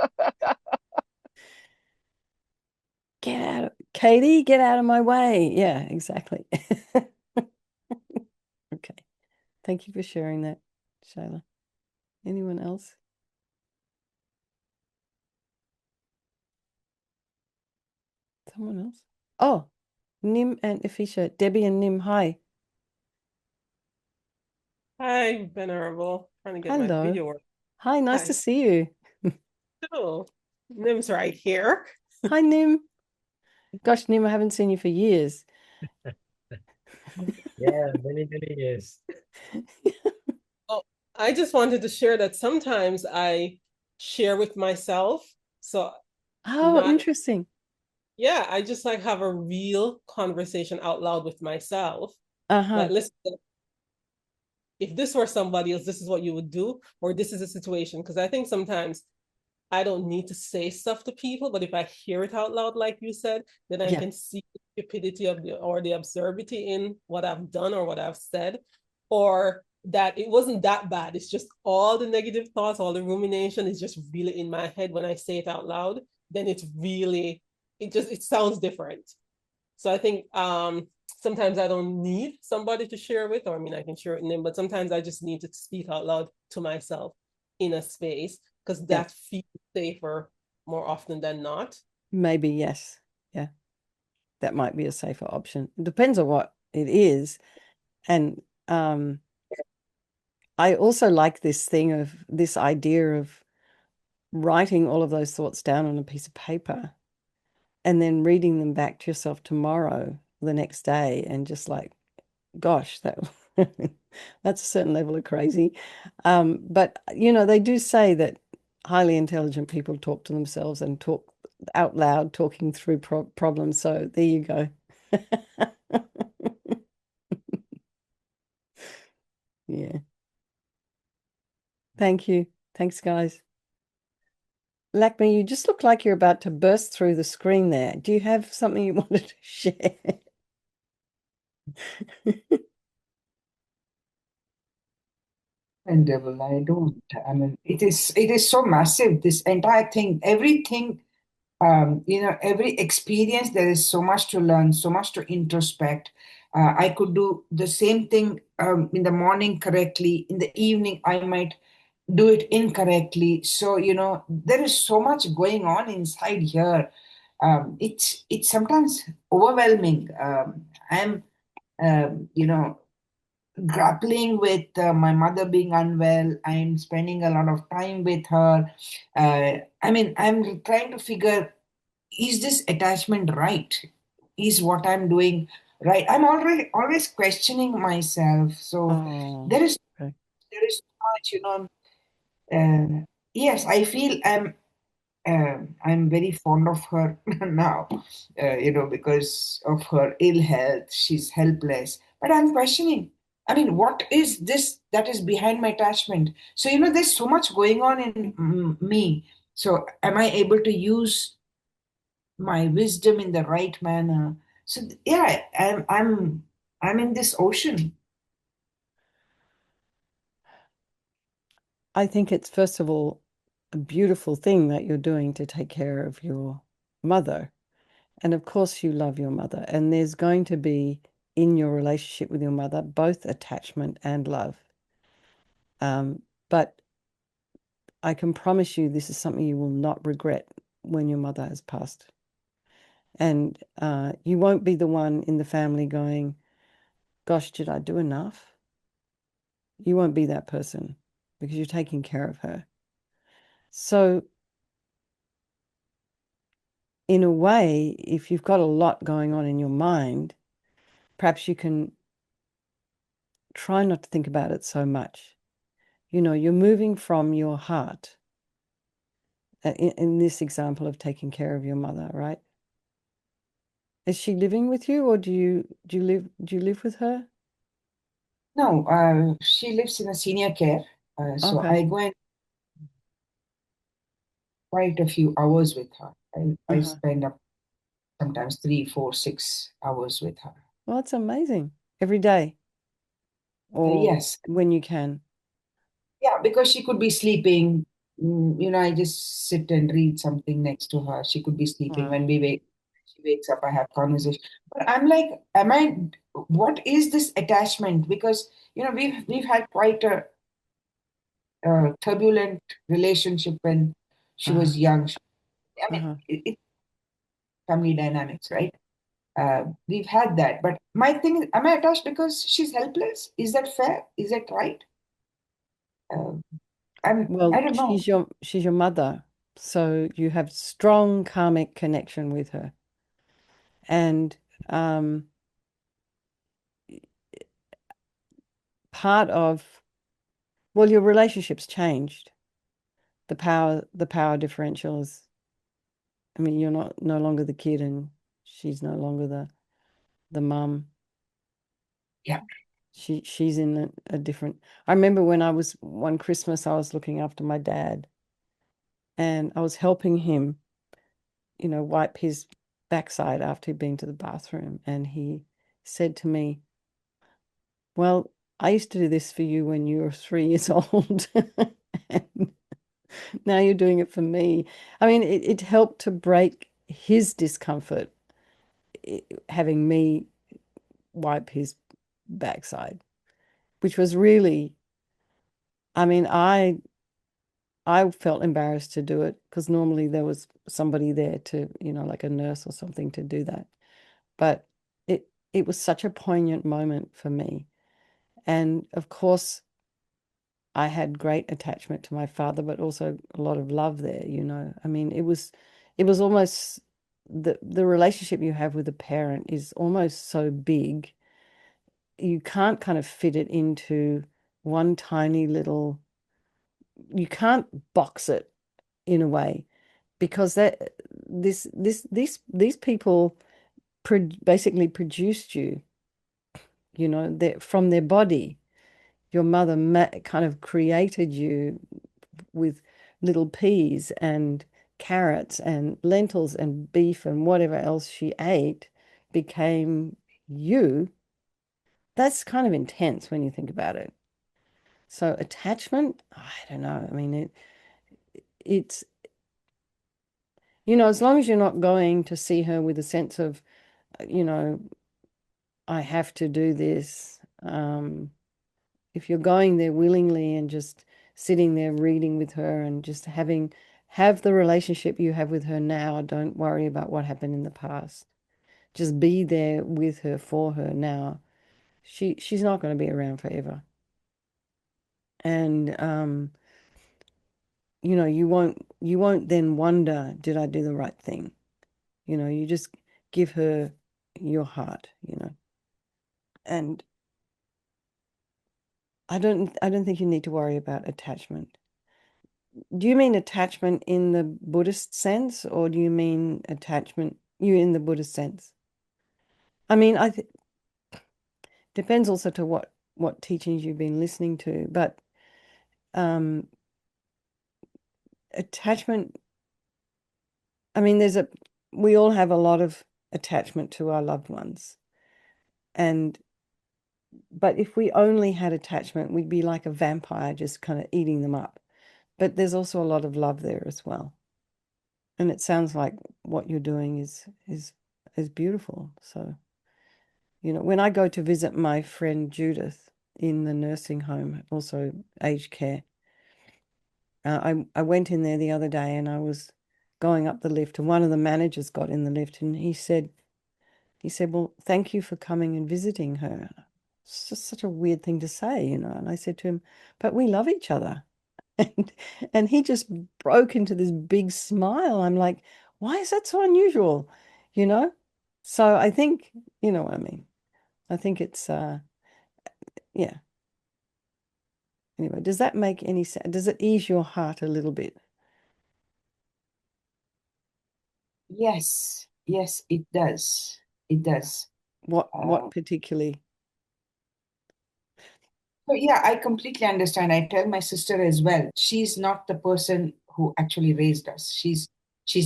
Get out of Katy, get out of my way. Yeah, exactly. Okay. Thank you for sharing that, Shayla. Anyone else? Someone else? Oh, Nim and Ifisha. Debbie and Nim, hi.
Hi, Venerable. Trying to get my
Hello.
video work.
Hi, nice to
Hi.
see you.
Oh, Nim's right here.
Hi, Nim. Gosh, Nim, I haven't seen you for years.
Yeah, many years.
Oh, I just wanted to share that sometimes I share with myself. So
Oh,
not,
interesting.
yeah, I just like have a real conversation out loud with myself.
Uh-huh.
Like, listen, if this were somebody else, this is what you would do, or this is a situation. Because I think sometimes I don't need to say stuff to people, but if I hear it out loud, like you said, then I
Yeah.
can see the stupidity of or the absurdity in what I've done or what I've said, or that it wasn't that bad. It's just all the negative thoughts, all the rumination is just really in my head when I say it out loud. Then it's really, it sounds different. So I think sometimes I don't need somebody to share with, or I mean, I can share it with them, but sometimes I just need to speak out loud to myself in a space because
Yeah.
that feels safer more often than not.
Maybe, yes. Yeah. That might be a safer option. It depends on what it is. And I also like this idea of writing all of those thoughts down on a piece of paper and then reading them back to yourself tomorrow, the next day, and just like, gosh, that's a certain level of crazy. But they do say that highly intelligent people talk to themselves and talk out loud, talking through problems. So there you go. Yeah. Thank you. Thanks, guys. Lakme, you just look like you're about to burst through the screen there. Do you have something you wanted to share?
And devil, I don't. I mean, it is so massive. This entire thing, everything. Every experience, there is so much to learn, so much to introspect. I could do the same thing in the morning correctly. In the evening, I might do it incorrectly. So, there is so much going on inside here. It's sometimes overwhelming. I'm, you know, grappling with my mother being unwell. I'm spending a lot of time with her. I mean, I'm trying to figure, is this attachment right? Is what I'm doing right? I'm already always questioning myself. So
Oh,
there is
okay.
there is so much, yes, I feel I'm very fond of her now, because of her ill health. She's helpless. But I'm questioning. I mean, what is this that is behind my attachment? So, there's so much going on in me. So, am I able to use my wisdom in the right manner? So, yeah, I'm in this ocean.
I think it's, first of all, a beautiful thing that you're doing to take care of your mother. And of course, you love your mother. And there's going to be, in your relationship with your mother, both attachment and love. But I can promise you this is something you will not regret when your mother has passed. And you won't be the one in the family going, gosh, did I do enough? You won't be that person because you're taking care of her. So, in a way, if you've got a lot going on in your mind, perhaps you can try not to think about it so much. You're moving from your heart, in this example of taking care of your mother, right? Is she living with you, or do you live with her?
No, she lives in a senior care. So
Okay.
I go in quite a few hours with her. I
Uh-huh.
spend up sometimes 3, 4, 6 hours with her.
Well, that's amazing. Every day, or
Yes.
when you can.
Yeah, because she could be sleeping. I just sit and read something next to her. She could be sleeping.
Wow.
When she wakes up, I have conversation. But I'm like, what is this attachment? Because, we've had quite a turbulent relationship when she
Uh-huh.
was young. I mean,
Uh-huh.
it's family dynamics, right? We've had that. But my thing is, am I attached because she's helpless? Is that fair? Is that right? Uh, I
Well,
don't know.
she's your mother, so you have strong karmic connection with her. And um, part of, well, your relationship's changed. The power differential is, I mean, you're no longer the kid, and she's no longer the mum.
Yeah.
She's in a different. I remember when I was one Christmas, I was looking after my dad, and I was helping him, wipe his backside after he'd been to the bathroom, and he said to me, "Well, I used to do this for you when you were 3 years old, and now you're doing it for me." I mean, it helped to break his discomfort, having me wipe his backside, which was really, I mean, I felt embarrassed to do it because normally there was somebody there to, like a nurse or something to do that. But it was such a poignant moment for me. And of course, I had great attachment to my father, but also a lot of love there. I mean, it was almost the relationship you have with a parent is almost so big. You can't kind of fit it into one tiny little, you can't box it in a way because these people basically produced you, from their body. Your mother kind of created you with little peas and carrots and lentils and beef and whatever else she ate became you. That's kind of intense when you think about it. So attachment, I don't know. I mean, it's, as long as you're not going to see her with a sense of, you know, I have to do this. If you're going there willingly and just sitting there reading with her and just have the relationship you have with her now, don't worry about what happened in the past. Just be there with her for her now. She's not going to be around forever. And you won't then wonder, did I do the right thing? You just give her your heart. And I don't think you need to worry about attachment. Do you mean attachment in the Buddhist sense, or do you mean attachment you in the Buddhist sense? I mean, I think depends also to what teachings you've been listening to, but um attachment, I mean, we all have a lot of attachment to our loved ones. And but if we only had attachment, we'd be like a vampire just kind of eating them up. but there's also a lot of love there as well. And it sounds like what you're doing is beautiful. So, when I go to visit my friend Judith in the nursing home, also aged care, I went in there the other day and I was going up the lift, and one of the managers got in the lift and he said, well, thank you for coming and visiting her. It's just such a weird thing to say. And I said to him, but we love each other. And and he just broke into this big smile. I'm like, why is that so unusual? You know? So I think, you know what I mean. I think it's yeah. Anyway, does that make any sense? Does it ease your heart a little bit?
Yes, yes, it does. It does.
What particularly?
So yeah, I completely understand. I tell my sister as well. She's not the person who actually raised us. She's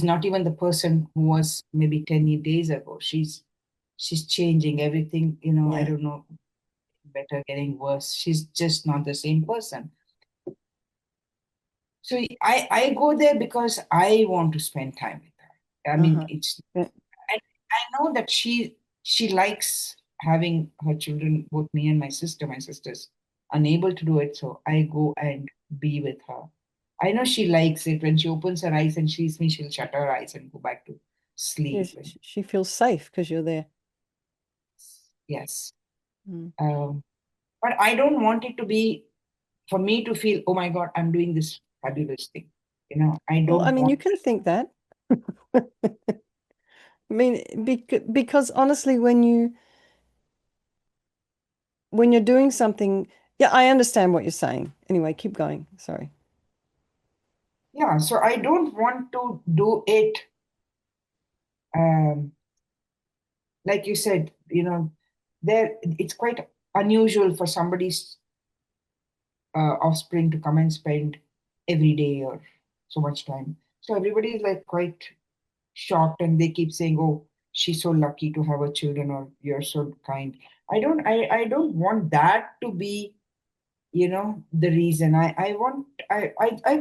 not even the person who was maybe 10 days ago. She's changing everything, I
Yeah.
don't know, better, getting worse. She's just not the same person. So I go there because I want to spend time with her. I mean, it's
Yeah.
I know that she likes having her children, both me and my sister. My sister's unable to do it, so I go and be with her. I know she likes it. When she opens her eyes and sees me, she'll shut her eyes and go back to
Yeah,
sleep. And
she feels safe because you're there.
yes,
Mm.
but I don't want it to be for me to feel, oh my God, I'm doing this fabulous thing. I
Well, I
don't
mean, you
want.
can think that. I mean, because honestly, when you're doing something, yeah, I understand what you're saying. Anyway, keep going. Sorry.
Yeah, so I don't want to do it. Um, like you said, there it's quite unusual for somebody's offspring to come and spend every day or so much time. So everybody is like quite shocked, and they keep saying, "Oh, she's so lucky to have a children," or "You're so kind." I don't want that to be, the reason. I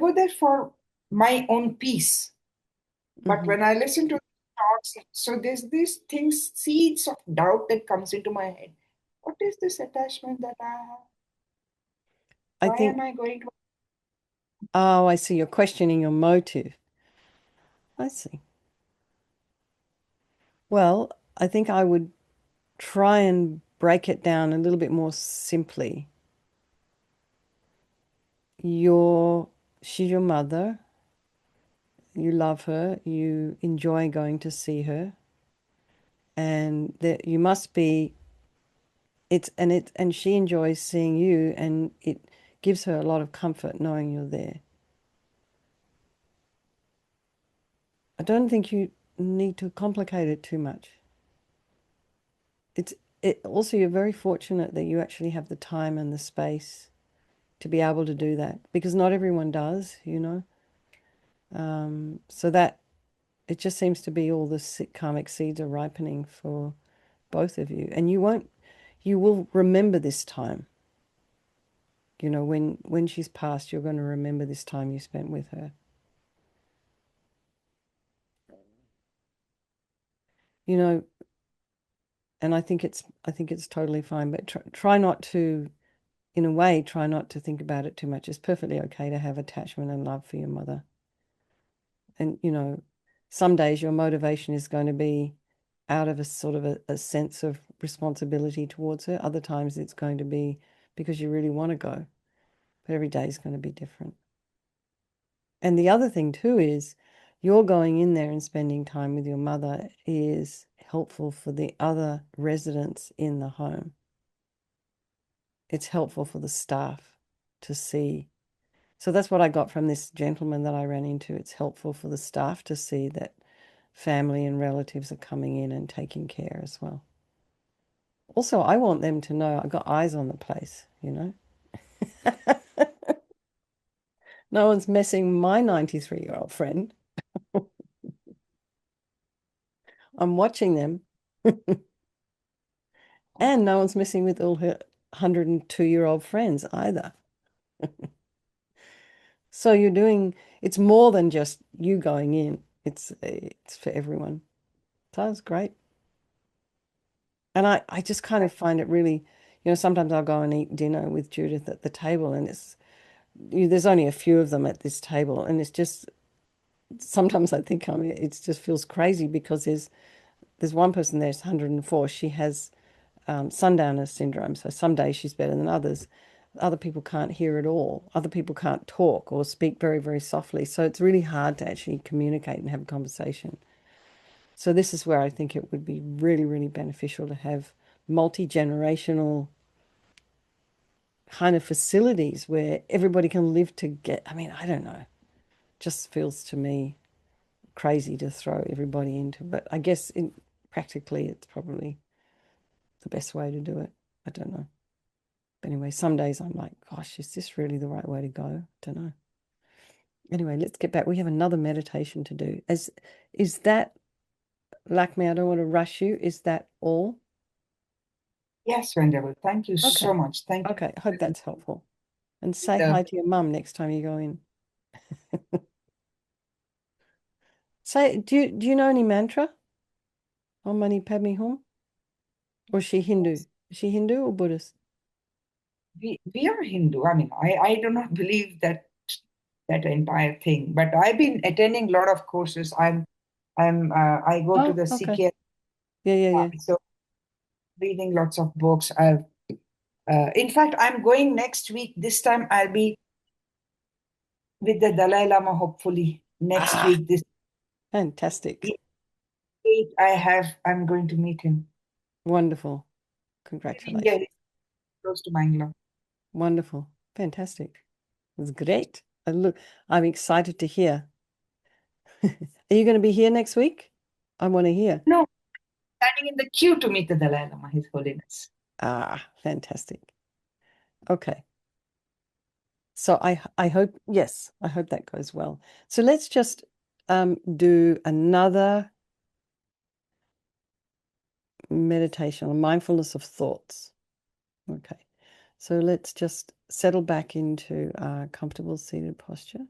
go there for my own peace. But
Hmm.
when I listen to thoughts, so there's these things, seeds of doubt that comes into my head. What is this attachment that I have?
I
Why am
think,
I going to?
oh, I see. You're questioning your motive. I see. Well, I think I would try and break it down a little bit more simply. She's your mother. You love her. You enjoy going to see her, and that you must be. And she enjoys seeing you, and it gives her a lot of comfort knowing you're there. I don't think you need to complicate it too much. It's it also you're very fortunate that you actually have the time and the space to be able to do that because not everyone does. So that it just seems to be all the karmic seeds are ripening for both of you, and you will remember this time. When she's passed, you're going to remember this time you spent with her. You know, and I think it's totally fine, but try not to, in a way, try not to think about it too much. It's perfectly okay to have attachment and love for your mother. And, some days your motivation is going to be out of a sort of a sense of responsibility towards her. Other times it's going to be because you really want to go. But every day is going to be different. And the other thing too is you're going in there and spending time with your mother is helpful for the other residents in the home. It's helpful for the staff to see. So that's what I got from this gentleman that I ran into. It's helpful for the staff to see that family and relatives are coming in and taking care as well. Also, I want them to know I've got eyes on the place. No one's messing my 93-year-old friend. I'm watching them. And no one's messing with all her 102-year-old friends either. So you're doing, it's more than just you going in. It's for everyone. So that's great. And I just kind of find it really, sometimes I'll go and eat dinner with Judith at the table, and there's only a few of them at this table, and it's just sometimes I think it just feels crazy because there's one person there's 104. She has sundowner syndrome, so some days she's better than others. Other people can't hear at all. Other people can't talk or speak very, very softly. So it's really hard to actually communicate and have a conversation. So this is where I think it would be really, really beneficial to have multi-generational kind of facilities where everybody can live together. I mean, I don't know. Just feels to me crazy to throw everybody into, but I guess practically it's probably the best way to do it. I don't know. But anyway, some days I'm like, gosh, is this really the right way to go? Don't know. Anyway, let's get back. We have another meditation to do. Is that, Lakme, I don't want to rush you. Is that all?
Yes, Venerable. Thank you so
Okay.
much. Thank you.
Okay, I hope that's helpful. And say
The-
hi to your mum next time you go in. Say, do you know any mantra? Om Mani Padme Hum? Or is she Hindu? Is she Hindu or Buddhist?
we are Hindu. I mean, I do not believe that entire thing, but I've been attending a lot of courses. I go to
Oh,
the
okay.
CK,
Yeah.
so reading lots of books. In fact, I'm going next week. This time I'll be with the Dalai Lama, hopefully next
Ah,
week. This
fantastic.
week I'm going to meet him.
Wonderful.
India
Congratulations.
is close to Bangalore.
Wonderful. Fantastic. It's great. I'm excited to hear. Are you going to be here next week? I want to hear.
No, standing in the queue to meet the Dalai Lama, His Holiness.
Ah, fantastic. Okay. So I hope, yes, I hope that goes well. So let's just do another meditation on mindfulness of thoughts. Okay. So let's just settle back into a comfortable seated posture.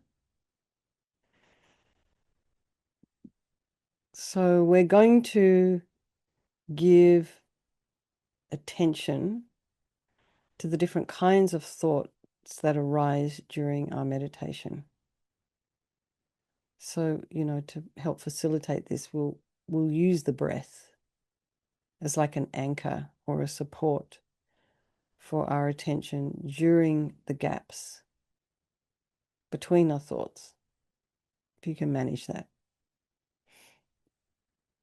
So we're going to give attention to the different kinds of thoughts that arise during our meditation. So, to help facilitate this, we'll use the breath as like an anchor or a support for our attention during the gaps between our thoughts, if you can manage that.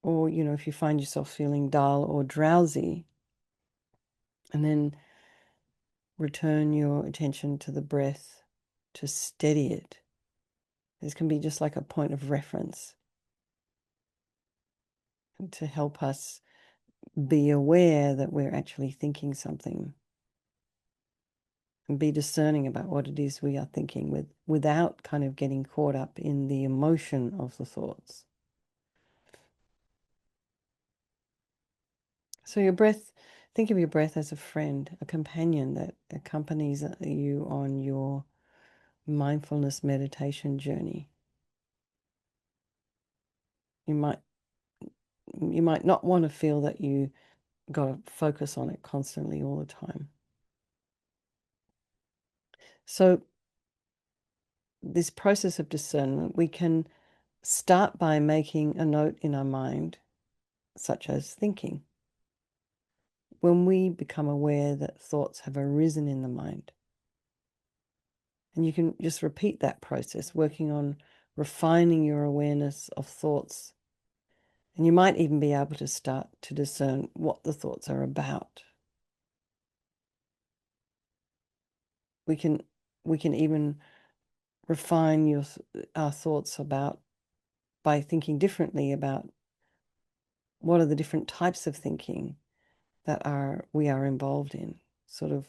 Or, if you find yourself feeling dull or drowsy, and then return your attention to the breath to steady it. This can be just like a point of reference and to help us be aware that we're actually thinking something and be discerning about what it is we are thinking without kind of getting caught up in the emotion of the thoughts. So your breath, think of your breath as a friend, a companion that accompanies you on your mindfulness meditation journey. You might not want to feel that you got to focus on it constantly all the time. So this process of discernment, we can start by making a note in our mind, such as thinking. When we become aware that thoughts have arisen in the mind, and you can just repeat that process, working on refining your awareness of thoughts. And you might even be able to start to discern what the thoughts are about. We can even refine our thoughts by thinking differently about what are the different types of thinking that we are involved in. Sort of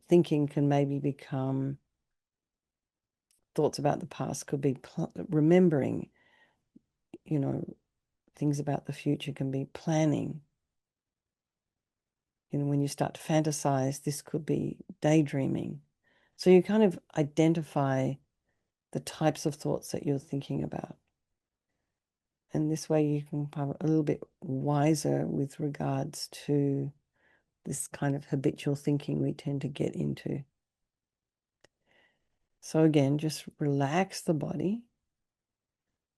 thinking can maybe become thoughts about the past, could be remembering, things about the future, can be planning. When you start to fantasize, this could be daydreaming. So you kind of identify the types of thoughts that you're thinking about. And this way you can become a little bit wiser with regards to this kind of habitual thinking we tend to get into. So again, just relax the body,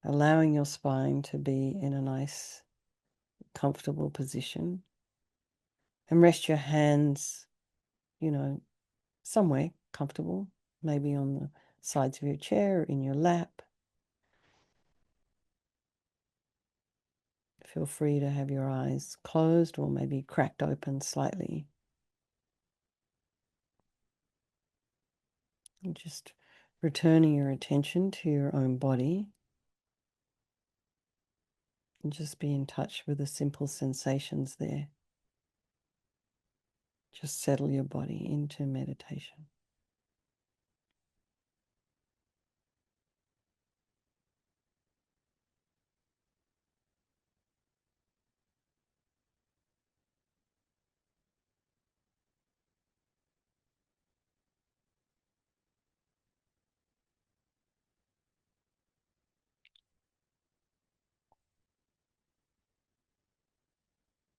allowing your spine to be in a nice, comfortable position. And rest your hands, somewhere comfortable, maybe on the sides of your chair, in your lap. Feel free to have your eyes closed or maybe cracked open slightly. And just returning your attention to your own body. And just be in touch with the simple sensations there. Just settle your body into meditation.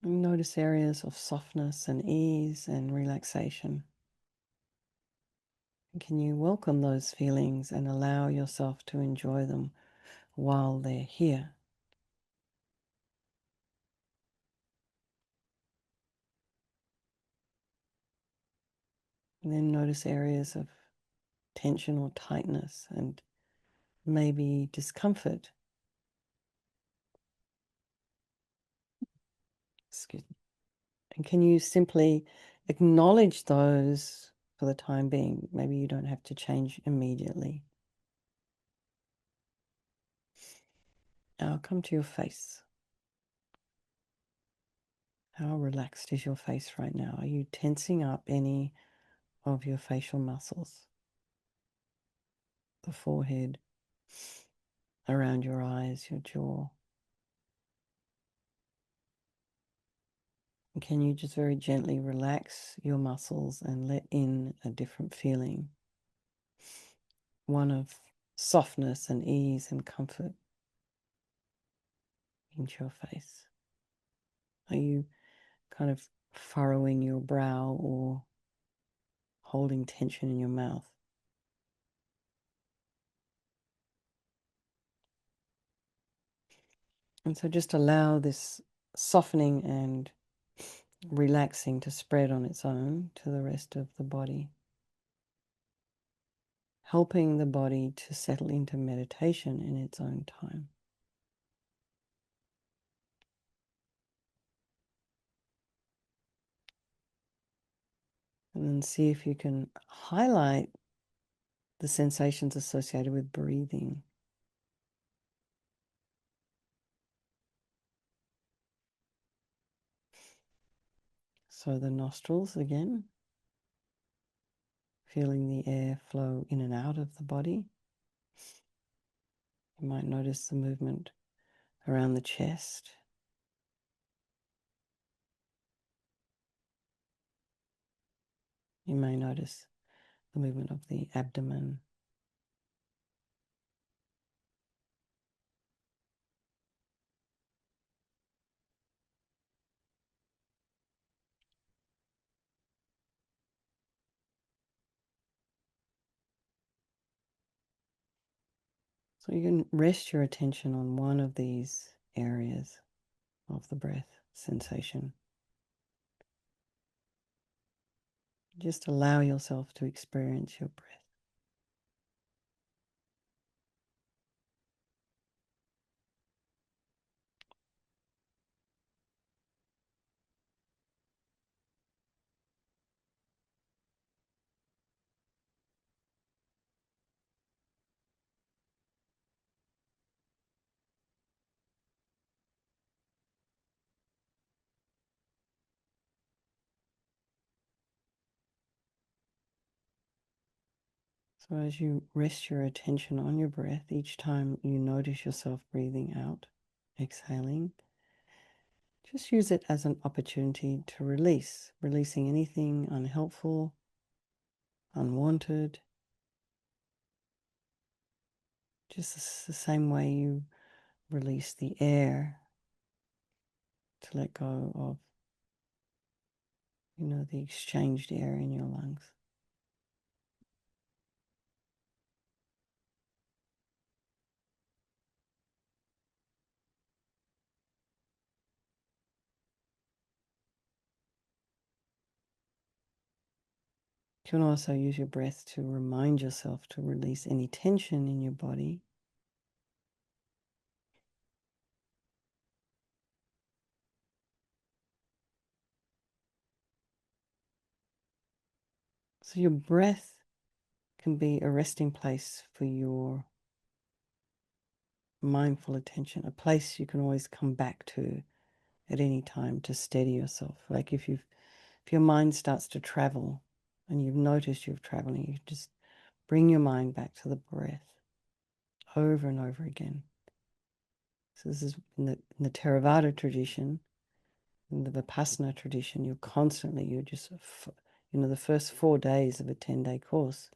And notice areas of softness and ease and relaxation. And can you welcome those feelings and allow yourself to enjoy them while they're here? And then notice areas of tension or tightness and maybe discomfort. Excuse me. And can you simply acknowledge those for the time being? Maybe you don't have to change immediately. Now come to your face. How relaxed is your face right now? Are you tensing up any of your facial muscles? The forehead, around your eyes, your jaw. And can you just very gently relax your muscles and let in a different feeling? One of softness and ease and comfort into your face. Are you kind of furrowing your brow or holding tension in your mouth? And so just allow this softening and relaxing to spread on its own to the rest of the body, helping the body to settle into meditation in its own time. And then see if you can highlight the sensations associated with breathing. So the nostrils again, feeling the air flow in and out of the body. You might notice the movement around the chest. You may notice the movement of the abdomen. So you can rest your attention on one of these areas of the breath sensation. Just allow yourself to experience your breath. So as you rest your attention on your breath, each time you notice yourself breathing out, exhaling, just use it as an opportunity to release, releasing anything unhelpful, unwanted, Just the same way you release the air to let go of, the exchanged air in your lungs. You can also use your breath to remind yourself to release any tension in your body. So your breath can be a resting place for your mindful attention, a place you can always come back to at any time to steady yourself. Like if your mind starts to travel and you've noticed you're traveling, you just bring your mind back to the breath over and over again. So this is in the Theravada tradition, in the Vipassana tradition, you're just, the first 4 days of a 10-day course,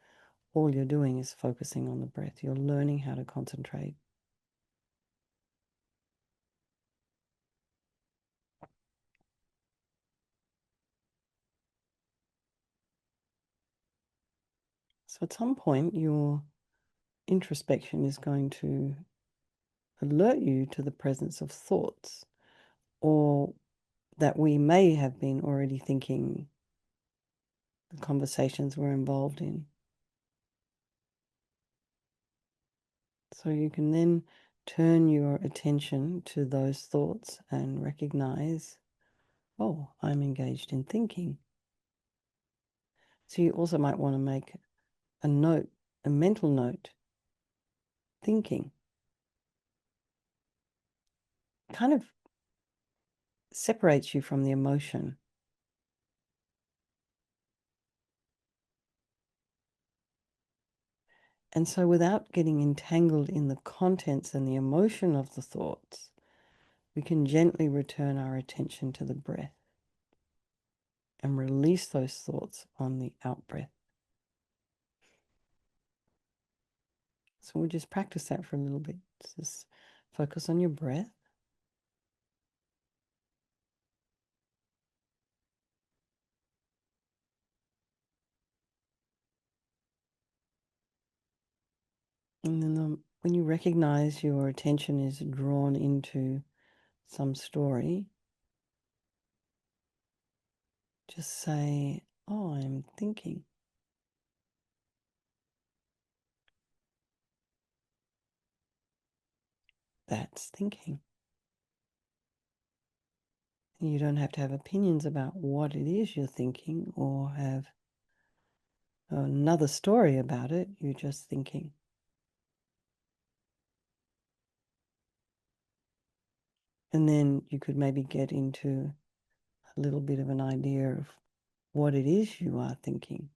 all you're doing is focusing on the breath. You're learning how to concentrate. So at some point, your introspection is going to alert you to the presence of thoughts, or that we may have been already thinking the conversations we're involved in. So you can then turn your attention to those thoughts and recognize, oh, I'm engaged in thinking. So you also might want to make a note, a mental note, thinking. Kind of separates you from the emotion. And so without getting entangled in the contents and the emotion of the thoughts, we can gently return our attention to the breath and release those thoughts on the out-breath. So we'll just practice that for a little bit. Just focus on your breath. And then when you recognize your attention is drawn into some story, just say, oh, I'm thinking. That's thinking. You don't have to have opinions about what it is you're thinking or have another story about it. You're just thinking. And then you could maybe get into a little bit of an idea of what it is you are thinking.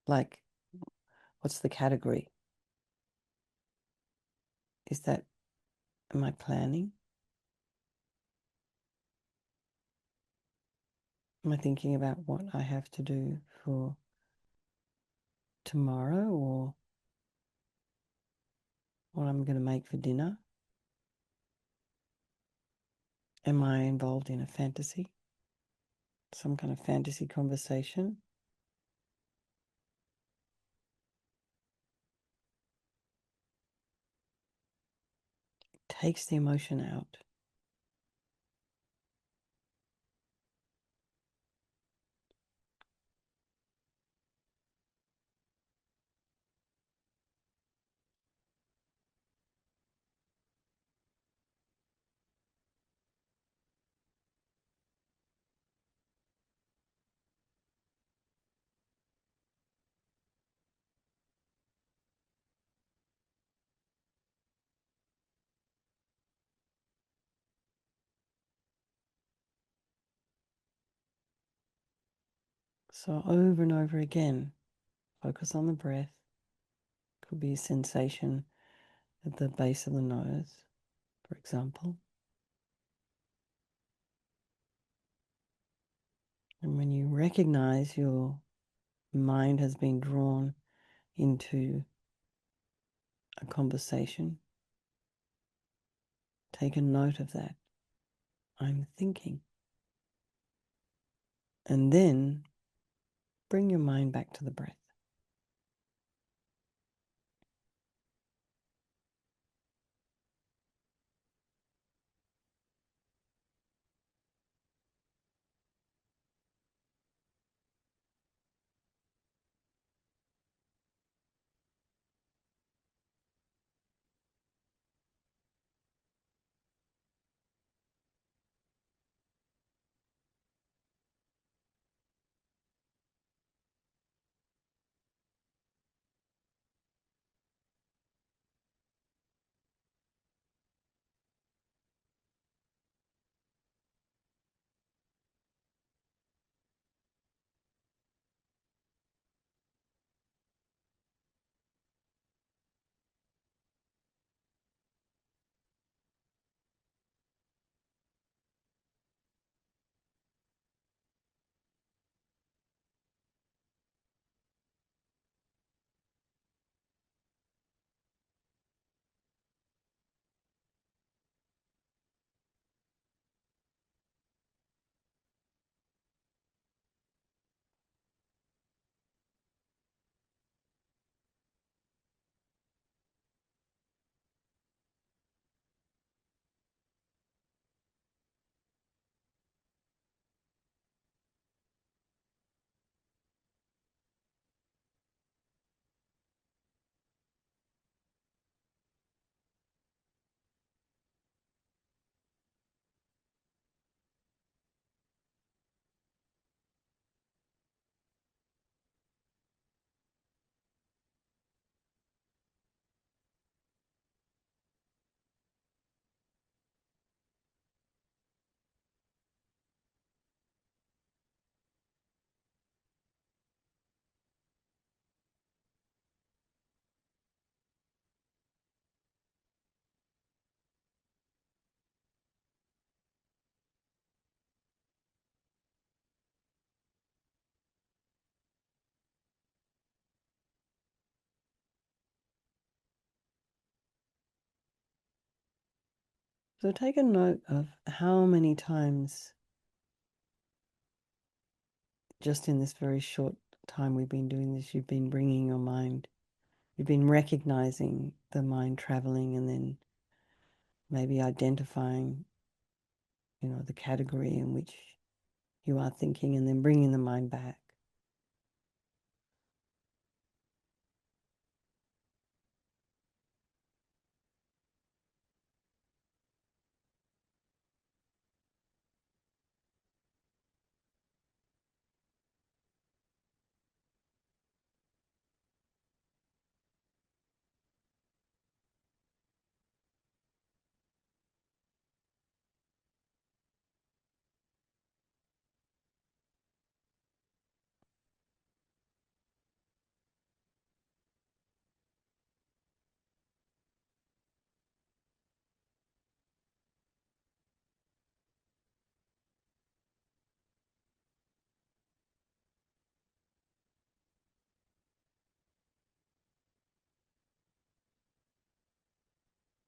Like, what's the category? Am I planning? Am I thinking about what I have to do for tomorrow or what I'm going to make for dinner? Am I involved in a fantasy? Some kind of fantasy conversation? It takes the emotion out. So over and over again, focus on the breath. Could be a sensation at the base of the nose, for example. And when you recognize your mind has been drawn into a conversation, take a note of that. I'm thinking. And then bring your mind back to the breath. So take a note of how many times, just in this very short time we've been doing this, you've been bringing your mind, you've been recognizing the mind traveling and then maybe identifying, the category in which you are thinking and then bringing the mind back.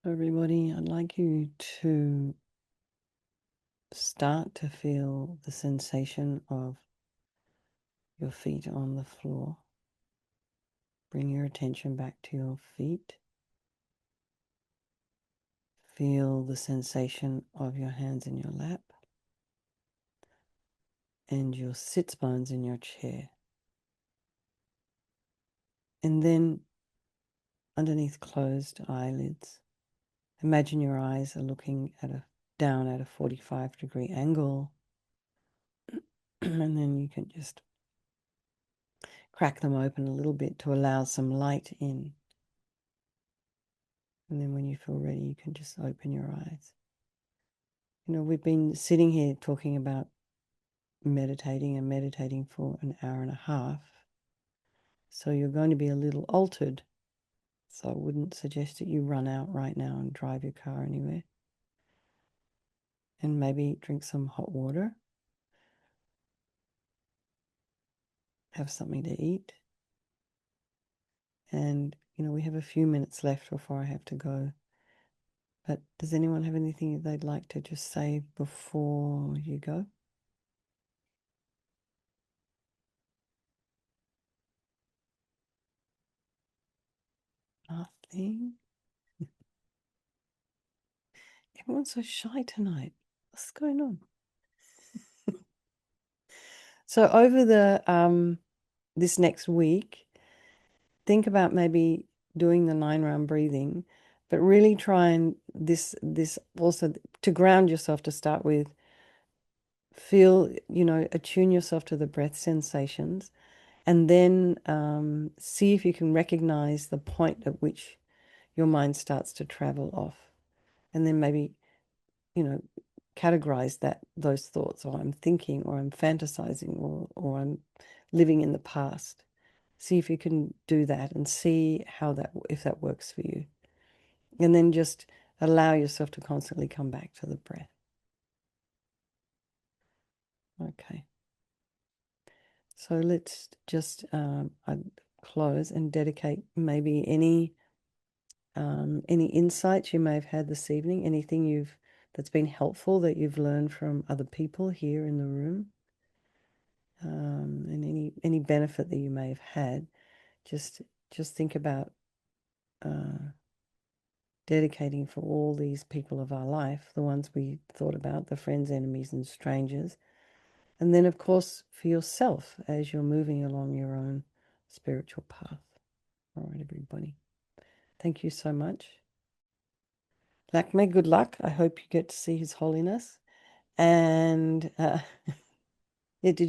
Everybody, I'd like you to start to feel the sensation of your feet on the floor. Bring your attention back to your feet. Feel the sensation of your hands in your lap and your sits bones in your chair. And then underneath closed eyelids, imagine your eyes are looking down at a 45-degree angle. And then you can just crack them open a little bit to allow some light in. And then when you feel ready, you can just open your eyes. We've been sitting here talking about meditating and meditating for an hour and a half. So you're going to be a little altered. So I wouldn't suggest that you run out right now and drive your car anywhere. And maybe drink some hot water. Have something to eat. And we have a few minutes left before I have to go. But does anyone have anything they'd like to just say before you go? Nothing. Everyone's so shy tonight. What's going on? So over the this next week, think about maybe doing the 9-round breathing, but really try and this also to ground yourself to start with. Feel, attune yourself to the breath sensations, and then see if you can recognize the point at which your mind starts to travel off, and then maybe, categorize those thoughts, or I'm thinking, or I'm fantasizing, or I'm living in the past. See if you can do that and see if that works for you. And then just allow yourself to constantly come back to the breath. Okay. So let's just I'd close and dedicate maybe any insights you may have had this evening, anything that's been helpful that you've learned from other people here in the room, and any benefit that you may have had. Just think about dedicating for all these people of our life, the ones we thought about, the friends, enemies, and strangers. And then, of course, for yourself as you're moving along your own spiritual path. All right, everybody. Thank you so much. Lakme, good luck. I hope you get to see His Holiness. And yeah, did you